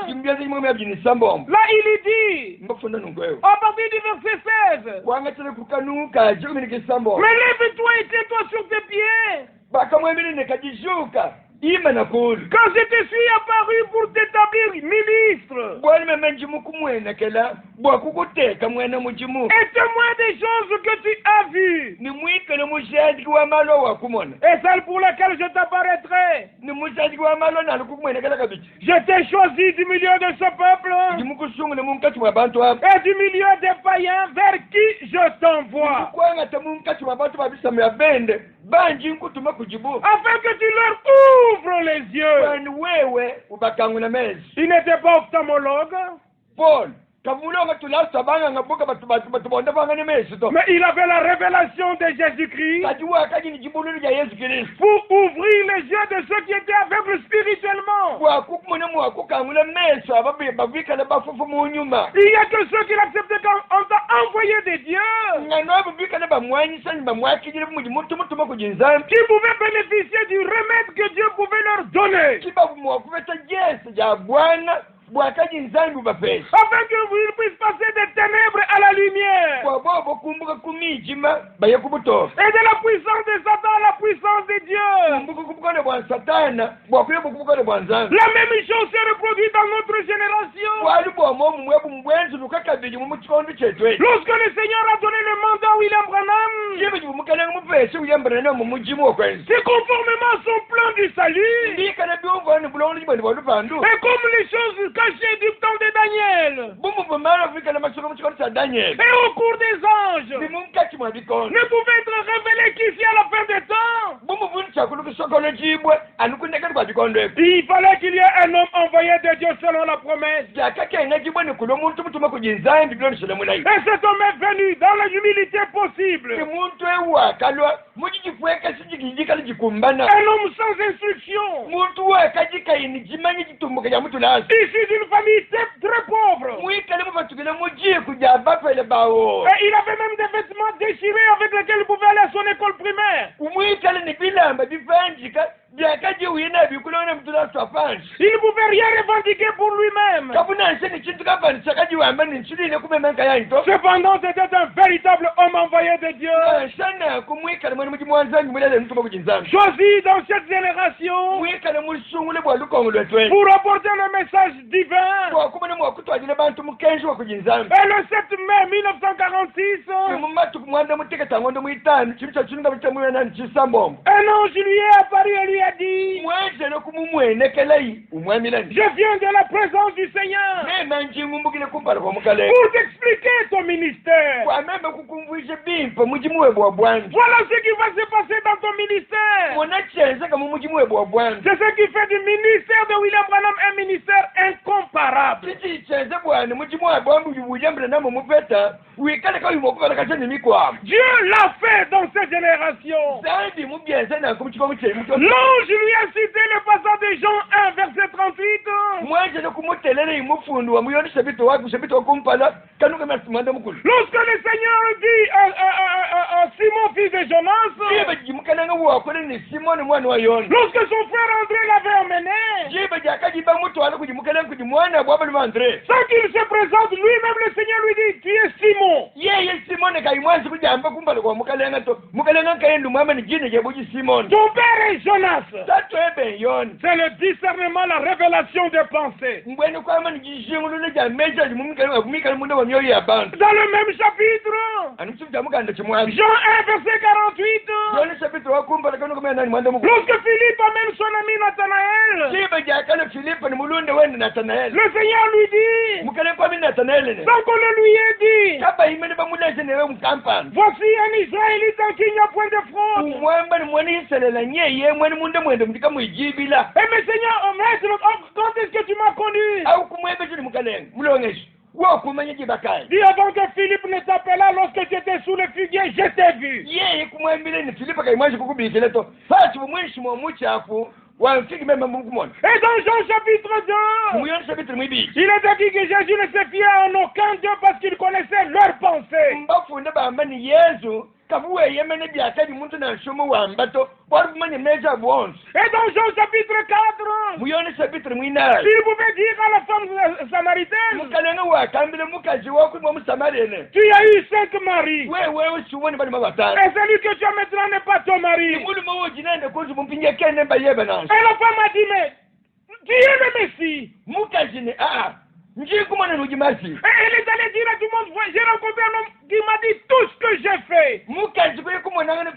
26. mbiaze imwe ngabini sambombo Là il dit. mbafuna nungwewe À partir du verset 16. wangatele kukanuka jumini kisambombo Mais lève-toi et tiens-toi sur tes pieds. bakamwemile nekajishuka ima nakulu Quand je te suis apparu pour t'établir ministre bwali memenji mukumwenekela bwakukuteka mwena mujimu et témoin des choses que tu as vues, ni mwikele mushadiki wa malo wakumona et celles pour lesquelles je t'apparaîtrai. ni mushadiki wa malo nali kukumwenekela kabichi Je t'ai choisi du milieu de ce peuple ndimukusungule munkati mwa bantu abo et du milieu des païens vers qui je t'envoie, kwangata munkati mwa bantu babisamo ya bende banji nkutuma kujibu afin que tu leur ouvres les yeux. kwani wewe ubakangula mezi Il n'était pas ophtalmologue, Paul kamulonga tulasabanga ngabuka batu bonda bangane mezi to mais il avait la révélation de Jésus-Christ kati wakaji ni jibululu ya Yesu Kristo pour ouvrir les yeux de ceux qui étaient aveugles spirituellement. bwakukumune mwakukangula meso ababe babikala bafufu mu nyuma Il n'y a que ceux qui l'acceptent quand on t'a envoyé des dieux ngano abo bikala bamwanyisa bamwakijire mutuma kujinzambi qui pouvaient bénéficier du remède que Dieu pouvait leur donner, kibabu mwakubeta Yesu ya Bwana bwakaji nzambi bapesa afin qu'ils puissent passer des ténèbres à la lumière bwabo kumbuka kumijima baye kubutofu et de la puissance de Satan à la puissance de Dieu. kumbuka kubukane bwa satana bwakuye kubukane bwa nzambi La même chose se reproduit dans notre génération. bwali bwomo mumwebu mbwenzi lukakabili mumuchikondo chetu echi Lorsque le Seigneur a donné le mandat à William Branham, chibe chibumukane mupesi uyambana no mumujimu okwenzi c'est conformément à son plan du salut. ndikana byumvani bulongo chiboni bwalupandu Et comme les choses cachées du temps de Daniel, bumuvumala vikana masoko muchikondo cha Daniel et au cours des anges, nimumukati mwa bikondo ne pouvait être révélé qu'ici à la fin des temps, bumuvuni chakulu kusokolo chibwe anukundekani kwa bikondo epi il fallait qu'il y ait un homme envoyé de Dieu selon la promesse. jakakenga chibwe nikulo muntu mutuma kujinzambi bilonishile mulayi Et cet homme est venu dans la humilité possible. ti muntu ewakalwa muchijifweka sijikijikali jikumbana Un homme sans instruction, muntu wakajikaini jimanyi chitumbuka ja mutu lasi issu d'une famille très pauvre. mwikale muvatukile mujiye kuja bafele bawo Et il avait même des vêtements déchirés avec lesquels il pouvait aller à son école primaire. umwikale ni bilamba bivanjika byakajiwina bikulona mutu lasi wafanji Il ne pouvait rien revendiquer pour lui-même. kabunanse ni chintu kapani chakajiwamba ni nchiline kumemenka yanto Cependant, c'était un véritable homme envoyé de Dieu, shana kumwikale mwene muji mwanzanyi mulele mutuma kujinzambi choisi dans cette génération mwikale mulusungule bwa lukongo lwetweni pour apporter le message divin. bwakumene mwakutwajile bantu mukenji wa kujinzambi Et le 7 mai 1946, mumatuku mwanda muteketangondo mwitanu chimu cha chunga bitamuyana chisambombo un ange lui est apparu et lui a dit, mwenzele kumumwenekelayi umwamilani je viens de la présence du Seigneur mema njingumbukile kumpala kwa mukale pour t'expliquer ton ministère. kwamembe kukumvuishe bimpa mujimuwe bwa bwanji Voilà ce qui va se passer dans ton ministère. muna chenzeka mu mujimuwe bwa bwanji C'est ce qui fait du ministère de William Branham un ministère incomparable. chichi chenze bwana mujimuwe bwambu yubujambira namo mupeta wikale ka yumokuvala kachani mikwamo Dieu l'a fait dans cette génération. zambi mubyenze nako muchikomo cheli muto L'ange lui a cité le passage de Jean 1, verset 38. mwenzele kumutelele imufundu wa muyoni sabito wa kumpala kanuka masimanda mukulu Lorsque le Seigneur dit à Simon, fils de Jonas, jiba jimukananga wakole ni simoni mwana wa yoni lorsque son frère André l'avait emmené, jiba jakajiba mutwala kujimukananga kujimwana bwabali mandre sans qu'il se présente, lui-même le Seigneur lui dit, tu es Simon. yeye simoni kaimwanzi kujamba kumpala kwa mukalenga to mukalenga kayendu mwama ni jine jebuji simoni Ton père est Jonas. sato ebe yoni C'est le discernement, la révélation des pensées. mbweni kwama ni jishingulule ja meja jimumikale munda wa myoyo ya bantu Dans le même chapitre, anusuja mukanda chimwami Jean 1, verset 48, yoni sabito wa kumpala kanuka mena ni mwanda mukulu lorsque Philippe amène son ami Nathanaël, jiba jakale filipe ni mulunde wende Nathanael le Seigneur lui dit, mukale kwami Nathanael ne sans qu'on le lui ait dit, kaba imene bamuleze newe mukampani voici un Israélite en qui il n'y a point de fraude. umwamba ni mwani iselela nyeye mwani munde mwende mutika mwijibila Eh mais Seigneur, oh, maître, oh, quand est-ce que tu m'as connu? au kumwebe chini mukalenga mulongeshi wokumanya gibakaye Dis avant que Philippe ne t'appela, lorsque j'étais sous le figuier, je t'ai vu. yeye kumwambile ni Filipo kaimwaje kukubikile to fati mwishi mwa muchafu wamfiki mema mukumona Et dans Jean chapitre 2, muyoni chapitre mwibi il est dit que Jésus ne se fiait en aucun Dieu parce qu'il connaissait leurs pensées. mbafunda bamba ni Yesu kabuwe yemene byakali muntu na nshumu wambato bwari kumanya meja bwonse Et dans Jean chapitre 4, muyoni chapitre mwinayo il pouvait dire à la femme samaritaine, mukanenge wakambile mukazi wokumwa musamarene tu as eu 5 maris. wewe usiwoni bali mabatano Et celui que tu as maintenant n'est pas ton mari. mulu mawojinende kuzi mumpinye kene mbayebe nanso Et la femme a dit, mais tu es le Messie. mukazi ni njikumana nujimasi Et elle est allée dire à tout le monde, j'ai rencontré un homme qui m'a dit tout ce que j'ai fait. mukazi kwe kumonangane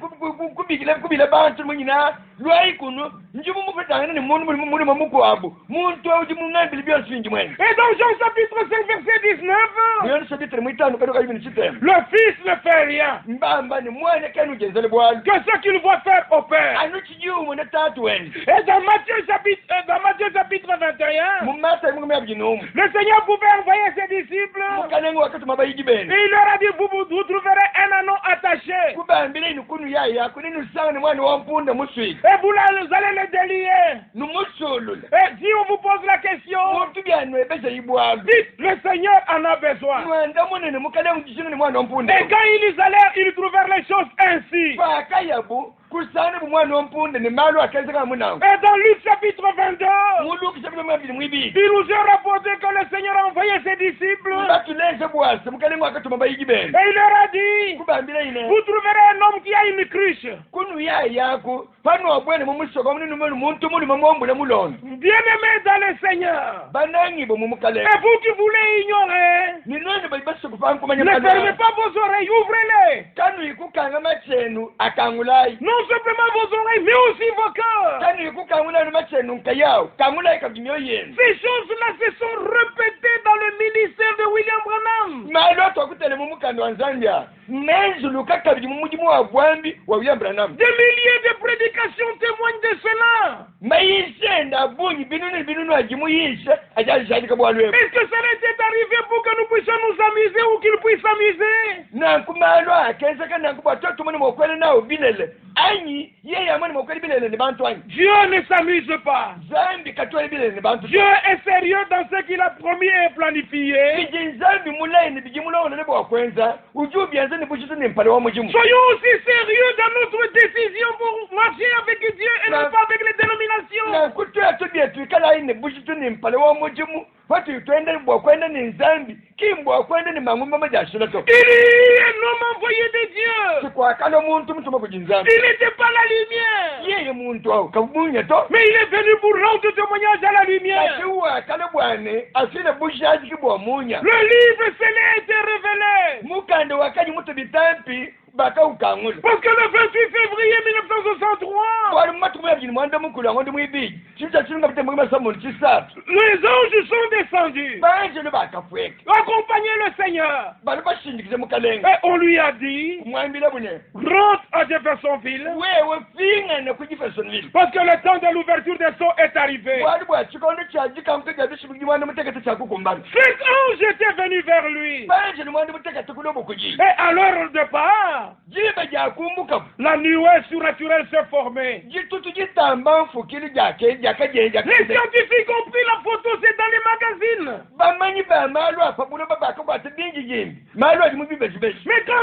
kubile bantu munyina lwai kunu njimu mupetangane ni mundu muri mamukwabu muntu uji mungambili byose bingi mwene Et dans Jean chapitre 5 verset 19, muyoni chapitre mwitano kadoka ibini chitema le fils ne fait rien mbamba ni mwana kenu jenzele bwali que ce qu'il voit faire au père. anuchijumu ne tatu wende Et dans Matthieu chapitre 21, mumata mungu myabyinomu le Seigneur pouvait envoyer ses disciples mukanenge wakati mabayiji et bene il leur a dit, vous trouverez un anneau attaché kubambile inu kunu yaya kunini usanga ni mwana wampunda muswiki et vous allez le délier. numusulula Et si on vous pose la question, muntu byanu ebeze yibwaga dites, le Seigneur en a besoin. mwenda munene mukanenge mujishino ni mwana wampunda Et quand ils allèrent, ils trouvèrent les choses ainsi. fakayabu kusana bumwana wampunda ni malu akenzeka munango Et dans Luc chapitre 22, muluki chapitre mwabili mwibili il nous a rapporté que le Seigneur a envoyé ses disciples batuleze bwase mukanenge wakatuma bayiji bene et il leur a dit, kubambile ine vous trouverez un homme qui a une cruche. kunu yayako pano wabwene mumusoko munini munu muntu muli mamombule mulondo Bien-aimés dans le Seigneur, banangibo mumukale et vous qui voulez ignorer, ni none bali basoko pankumanya ne fermez pas vos oreilles, ouvrez-les. kanu ikukanga machenu akangulai Non simplement vos oreilles, mais aussi vos cœurs. kanu ikukangulai machenu nkayawo kangulai kabimyo yenu Ces choses-là se sont répétées dans le ministère de William Branham. malo twakutele mumukando wa Zambia menzulu kakabili mumujimu wa Gwambi wa William Branham Des milliers de prédications témoignent de cela. maisha nda bunyi binunu ajimu yisha ajalishalika bwalwe Est-ce que cela était arrivé pour que nous puissions nous amuser ou qu'ils puissent s'amuser? nankumalo akenzeka nankubwa totumuni mokwele nawo bilele anyi yeye amani mokwele bilele ni bantu anyi Dieu ne s'amuse pas. Zambi katwele bilele ni bantu Dieu est sérieux dans ce qu'il a promis et planifié. biji Zambi mulayi ni biji mulawona lebo wakwenza uju byanze ni bushitu ni mpale wa mujimu Soyons aussi sérieux dans notre décision pour marcher avec Dieu et non pas avec les dénominations. nankutwela tubyetu ikalayi ni bushitu ni mpale wa mujimu watu twende bwakwenda ni Zambi kimbwakwenda ni mangumba majashilato Il est un homme envoyé de Dieu. sikwakala omuntu mutuma kujinzambi Il n'était pas la lumière. yeye muntu awo kabunya to Mais il est venu pour rendre témoignage à la lumière. katiwakala bwane asile bushaji kibwamunya Le livre scellé a été révélé. mukande wakaji mutu bitampi bakawukangula Parce que le 28 février 1963, wali mumatumu yabyini mwanda mukulu ango ndi mwibiji chicha chilinga bitembo kimasamuntu chisatu les anges sont descendus, banjelo bakafweka accompagner le Seigneur. bali bashindikize mukalenga Et on lui a dit, mwambile bune rentre à Jeffersonville, wewe fingane ku Jeffersonville parce que le temps de l'ouverture des sceaux est arrivé. bwali bwachikondo chajikamukega bishibugi mwanda mutekete chakukumbana Cet ange était venu vers lui. banjelo mwanda mutekete kulobukuji Et à leur départ, jibe jakumbuka la nuée surnaturelle s'est formée. jitutu jitamba mfukili jakajenja Les scientifiques ont pris la photo, c'est dans les magazines. bamanyi bamalu apa bulo babakakwata bingi jimbi malu ali mubibesibesi Mais quand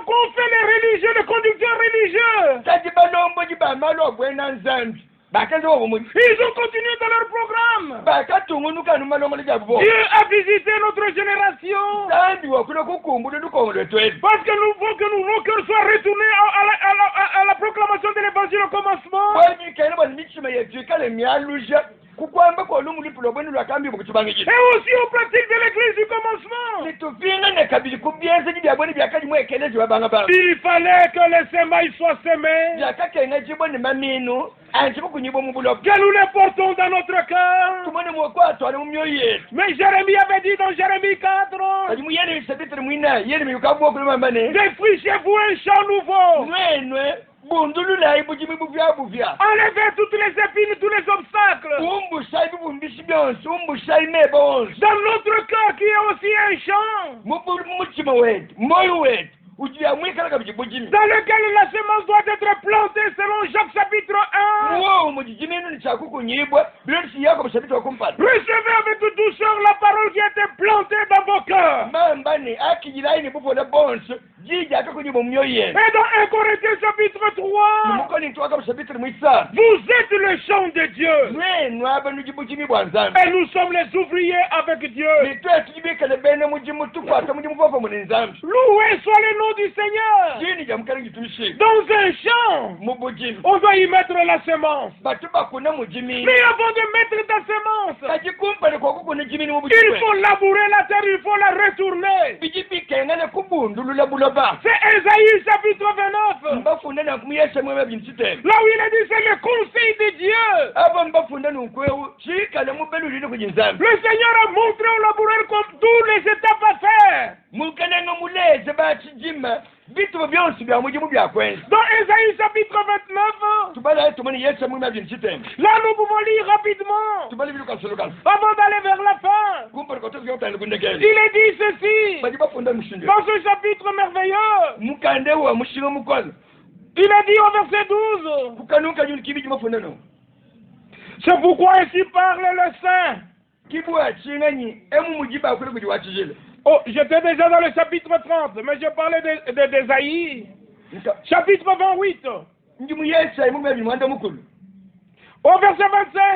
on fait les religieux, les conducteurs religieux, kati banomboji bamalu obwena nzambi bakenze obumuli ils ont continué dans leur programme. bakatung'unuka numalomolo jabubo Dieu a visité notre génération. zambi wakula kukumbula lukomolo twetu Parce que nous voulons que nos cœurs soient retournés à la proclamation de l'évangile au commencement. bwanyikaine bwani michima yetu ikale myalusha kukwamba kolumulipulo bwenu lwakambibwa kuchibangiji Et aussi aux pratiques de l'église du commencement. lituvingane kabili kubyenze jibyabwene byakajimwekelezi wabanga banga Il fallait que les semailles soient semées, byakakenga jibwene maminu antibukunyibwa mu bulobo que nous les portons dans notre cœur. tumone mwokwatwale mu myoyo yetu Mais Jérémie avait dit dans Jérémie 4, kati muyene bisabitire mwina yene miyukabwa kulumambane défrichez-vous un champ nouveau. nwenwe bundulula ibujimi buvya buvya enlevez toutes les épines, tous les obstacles. umbusha ibibumbisi byonse umbusha imeba wonse Dans notre cœur qui est aussi un champ, mutima wetu moyo wetu ujiya mwikalaga bujimi dans lequel la semence doit être plantée selon Jacques chapitre 1. wo mujimi ni chakukunyibwa bilonsi yako mushabiti wakumpana Recevez avec douceur la parole qui a été plantée dans vos cœurs. mambani akijilaini buvola bonse jija akakunyibwa mumyoyo yenu Et dans 1 Corinthiens chapitre 3, mukoni ntwaka mushabiti mwisana vous êtes le champ de Dieu. mwenu abanuji bujimi bwa nzambi Et nous sommes les ouvriers avec Dieu. nitwe tujibikale bene mujimu tukwata mujimu vovo muni nzambi Loué soit le nom du Seigneur. jini jamukalingi tuishika Dans un champ, mubujimi on doit y mettre la semence. batu bakuna mujimi Mais avant de mettre ta semence, kajikumpale kwakukuna jimini il mubujimi faut labourer la terre, il faut la retourner. bijibikengane kubundulula buloba C'est Ésaïe chapitre 29. mbafunda nakumuyesa mweba binsitene Là où il a dit c'est le conseil de Dieu. abo mbafunda nunkwewu chikale mubelulile kujinzambi Le Seigneur a montré au laboureur comme toutes les étapes à faire. mukananga muleze bachijima bitu byonse bya mujimu byakwenza Dans Ésaïe chapitre 29, tubala tumani yesa mweba binsitene là nous pouvons lire rapidement, tubali bilukasolokana avant d'aller vers la fin. kumpale kotozyotanda kundekele Il est dit ceci, baji bafunda mushinjo dans ce chapitre merveilleux. mukande wa mushingo mukono Il a dit au verset 12, kukanuka nyuni kibiji mafunda no c'est pourquoi ainsi parle le Saint. kibwa chinganyi emu mujiba kule kuji wachijile Oh, j'étais déjà dans le chapitre 30, mais je parlais d'Ésaïe. Chapitre 28, njimu yesa imu mebi mwanda mukulu au verset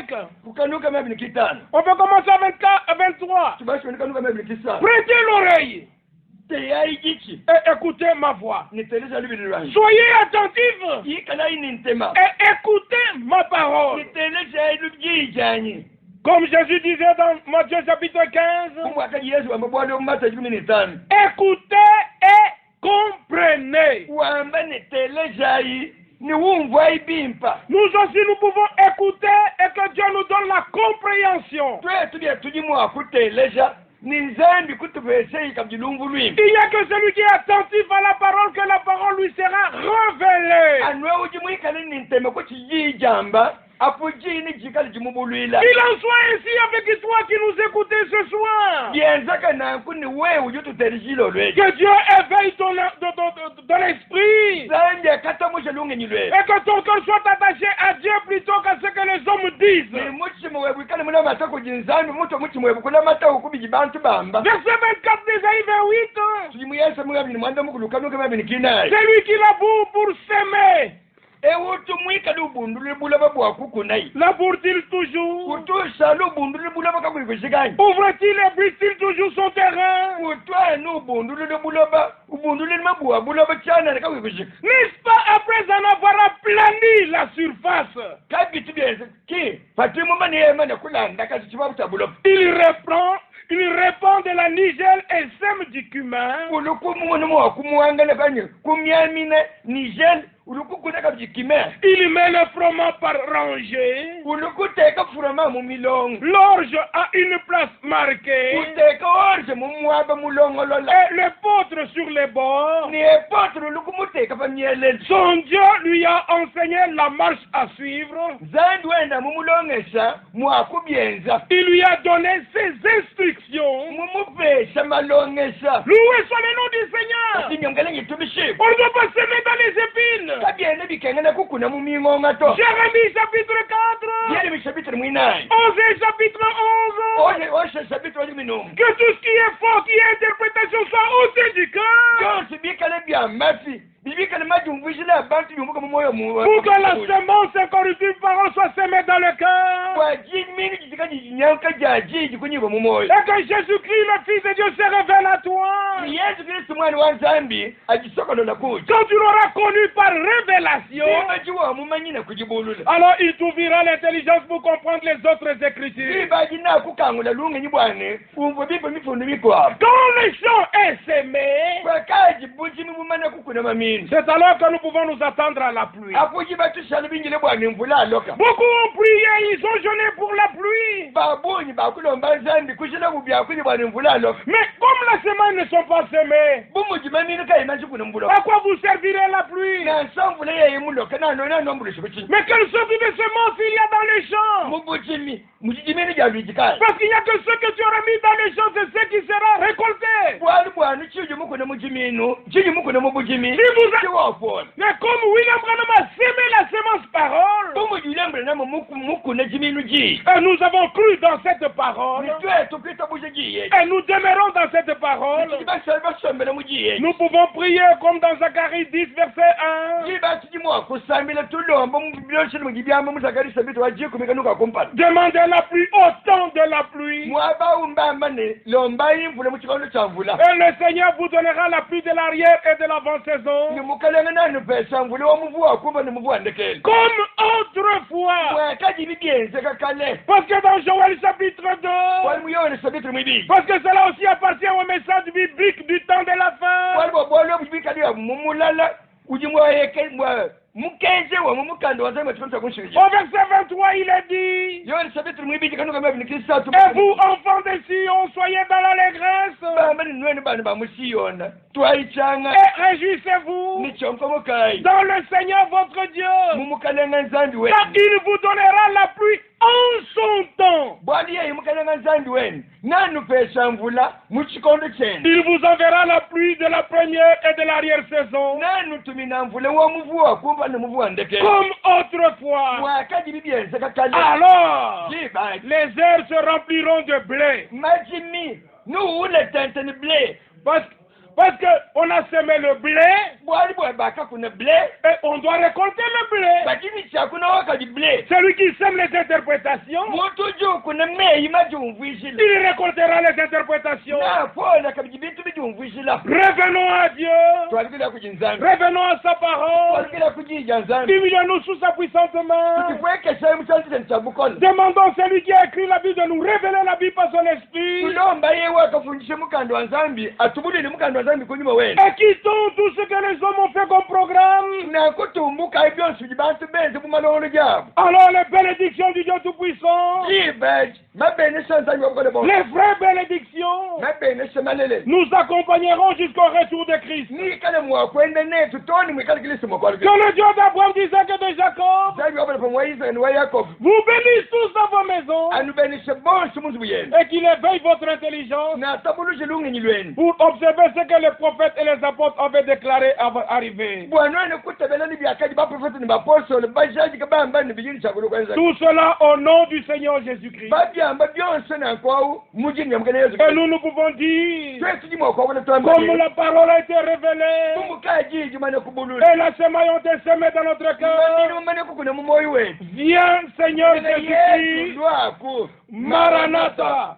25. kukanuka mebi nikitano On peut commencer à 24, à 23. tubashi kukanuka mebi nikisano Prêtez l'oreille teyari gichi et écoutez ma voix. niteleza libili lwanyi Soyez attentifs yikala inintema et écoutez ma parole. niteleza ilubyijanyi Comme Jésus disait dans Matthieu chapitre 15, kumwaka yesu wambabwale omumata 15 écoutez et comprenez. wamba nitelezayi niwumva ibimpa Nous aussi, nous pouvons écouter et que Dieu nous donne la compréhension. twetu byetulimu akuteleza ni nzambi kutuvesei kabyilumvu lwimbi Il n'y a que celui qui est attentif à la parole que la parole lui sera révélée. anwe ujimwikale ninteme kuchijijamba apujini jikali jimubulwila Il en soit ainsi avec toi qui nous écoutez ce soir. byenzaka nanku ni wewe ujututerijilo lwejo Que Dieu éveille ton esprit. zambi akatamusha lungenyi lwejo Et que ton cœur soit attaché à Dieu plutôt qu'à ce que les hommes disent. ni muchimu webu ikale muna mata kujinzambi muto muchimu webu kuna mata ukubiji bantu bamba Verset 24 d'Ésaïe 28. tujimuyesa mwabini mwanda mukulukanuka mabini kinayi C'est lui qui laboure pour s'aimer. ewutu mwikale ubundule bulaba bwakukunayi Laboure-t-il toujours? kutushala ubundule bulaba kakwikushikanye Ouvre-t-il et brise-t-il toujours son terrain? kutwana ubundule bulaba ubundule mabuwa bulaba chana kakwikushika N'est-ce pas après en avoir aplani la surface? kabitu byenze ki fatimu mani yemane kulanda kasi chibabuta bulaba Il répand de la nigelle et sème du cumin. ulukumumu wakumuwangana kanye kumyamina nigel ulukukuna byikime Il met le froment par rangée. ulukuteka furama mu milongo L'orge a une place marquée. uteka orje mu mwaba mulongolola Et l'épeautre sur les bords. ni epotre ulukumuteka pamyelele Son Dieu lui a enseigné la marche à suivre. zandi wenda mumulongesa mwakubyenza Il lui a donné ses instructions. mumupesha malongesa Loué soit le nom du Seigneur. asinyongele ngitumishipo On ne doit pas semer dans les épines. kabyene bikengene kukuna mu mingonga to Jérémie chapitre 4. yeli bishabitire mwinayi Osée chapitre 11. oshe shabitire wali minungu Que tout ce qui est faux, qui est interprétation soit ôté du cœur. byose bikale bya mafi bibikale majumvishile abantu yumbuka mu moyo Pour que la semence incorruptible parole soit semée dans le cœur. kwa jimini jikanyanka jaji kunyiba mu moyo Et que Jésus-Christ, le Fils de Dieu, se révèle à toi. yesu kristu mwana wa nzambi ajisokolola kuja Quand tu l'auras connu par révélation, ibajiwa mumanyina kujibulula alors il t'ouvrira l'intelligence pour comprendre les autres écritures. ibajina kukangula lungenyi bwane umvo bibo mifundu bikwabo Quand le champ est sémé, kwakaji bujimi mumana kukuna mamini c'est alors que nous pouvons nous attendre à la pluie. apuji batushali bingile bwane mvula aloka Beaucoup ont prié, ils ont jeûné pour la pluie. babunyi bakulomba nzambi kushila bubyakunyi bwane mvula aloka Mais comme la semence ne sont pas semées, bumujimamini kayimanji kuno mbulo à quoi vous servirait la pluie? nansomvula yeyimuloka nanombula shikuchi Mais quelle sorte de semences il y a dans les champs? mubujimi mujijimini jalwijikali Parce qu'il n'y a que ce que tu auras mis dans les champs, c'est ce qui sera récolté. bwali bwanu chijumu kuno mujiminu chijumu kuno mubujimi Si vous a- chiwofona Mais comme William Branham a semé la semence parole, bumujulembula namo mukuna jiminu ji et nous avons cru dans cette parole, nitwe tukwita buje jiye et nous demeurons dans cette parole, basombera mujiye nous pouvons prier comme dans Zacharie 10, verset 1. jiba kijimwa kusambila tulomba mubyonshini mujibyamba muzakari sabito wajiye kumikanuka kumpala Demandez la pluie au temps de la pluie. mwabawumbambane lomba imvula mukikondo kya mvula Et le Seigneur vous donnera la pluie de l'arrière et de l'avant-saison. nimukalenga nanupesa mvula womuvuwa kumba nimuvuwa ndekele Comme autrefois. mwakaji bibyenze kakale Parce que dans Joël chapitre 2, wali muyone sabito mwibili parce que cela aussi appartient au message biblique du temps de la fin. wali bobole obubikaliwa mumulala ujimwayeke mukenze wa mumukando wazama chikondo kunshirije Au verset 23, il est dit, yone sabito mwibili kanuka mabini krisatu et vous, enfants de Sion, soyez dans l'allégresse bambani nwene bana bamusiyona twayichanga et réjouissez-vous nichomkomokai dans le Seigneur votre Dieu, mumukalenga nzambi car wenu il vous donnera la pluie en son temps. bwali yeyi mukalenga nzambi wenu nanupesa mvula muchikondo chenu Il vous enverra la pluie de la première et de l'arrière-saison, nanutumina mvula womuvuwa kumba nimuvuwa ndekele comme autrefois. mwakaji bibyenze kakale Alors, jiba les airs se rempliront de blé. majimi nuwule tente ni ble Parce qu'on a semé le blé bwali bwebaka kuna ble et on doit récolter le blé. bakini chakuna wakali ble Celui qui sème les interprétations, mutu ju kuna meyi majumvishila il récoltera les interprétations. nafona kabiji bintu bijumvishila Revenons à Dieu. twalikila kuji nzambi Revenons à sa parole. twalikila kujija nzambi Humilions-nous sous sa puissante main. tukikwekesha emusanzile nchabukola Demandons à celui qui a écrit la Bible de nous révéler la Bible par son esprit. tulomba yewe akafundishe mukando wa nzambi atubulile mukando wa nzambi kunyuma wenu Et quittons tout ce que les hommes ont fait comme programme. nakutumbuka ebyonsi bantu benze mumalolo gyabo Alors les bénédictions du Dieu Tout-Puissant, jibe mabenesha nzambi wabukola bonse les vraies bénédictions, mabenesha malele nous accompagneront jusqu'au retour de Christ. nikale mwakwenda netu toni mwikale kilisi Que mwakwalike le Dieu d'Abraham, d'Isaac et de Jacob nzambi wabala pamwa israeli wa yakobo vous bénisse tous dans vos maisons anubenishe bonse munzibu yenu et qu'il éveille votre intelligence natabuluje lunginyi lwenu pour observer ce que les prophètes et les apôtres avaient déclaré avant d'arriver. bwanone kutabela ni byakaji baprofeti ni bapostoli bajaji kabamba ni bijini chakulu kwenza Tout cela au nom du Seigneur Jésus-Christ. babyamba byonse nankwawu mujini nyamukene yesu Et nous pouvons dire, twesiji mwakwabona comme twambale la parole a été révélée mumukajiji mane kubulula et la semaille ont été semées dans notre cœur, manini mane kukuna mumoyi wetu viens Seigneur yesu Jésus-Christ, lwaku Maranatha.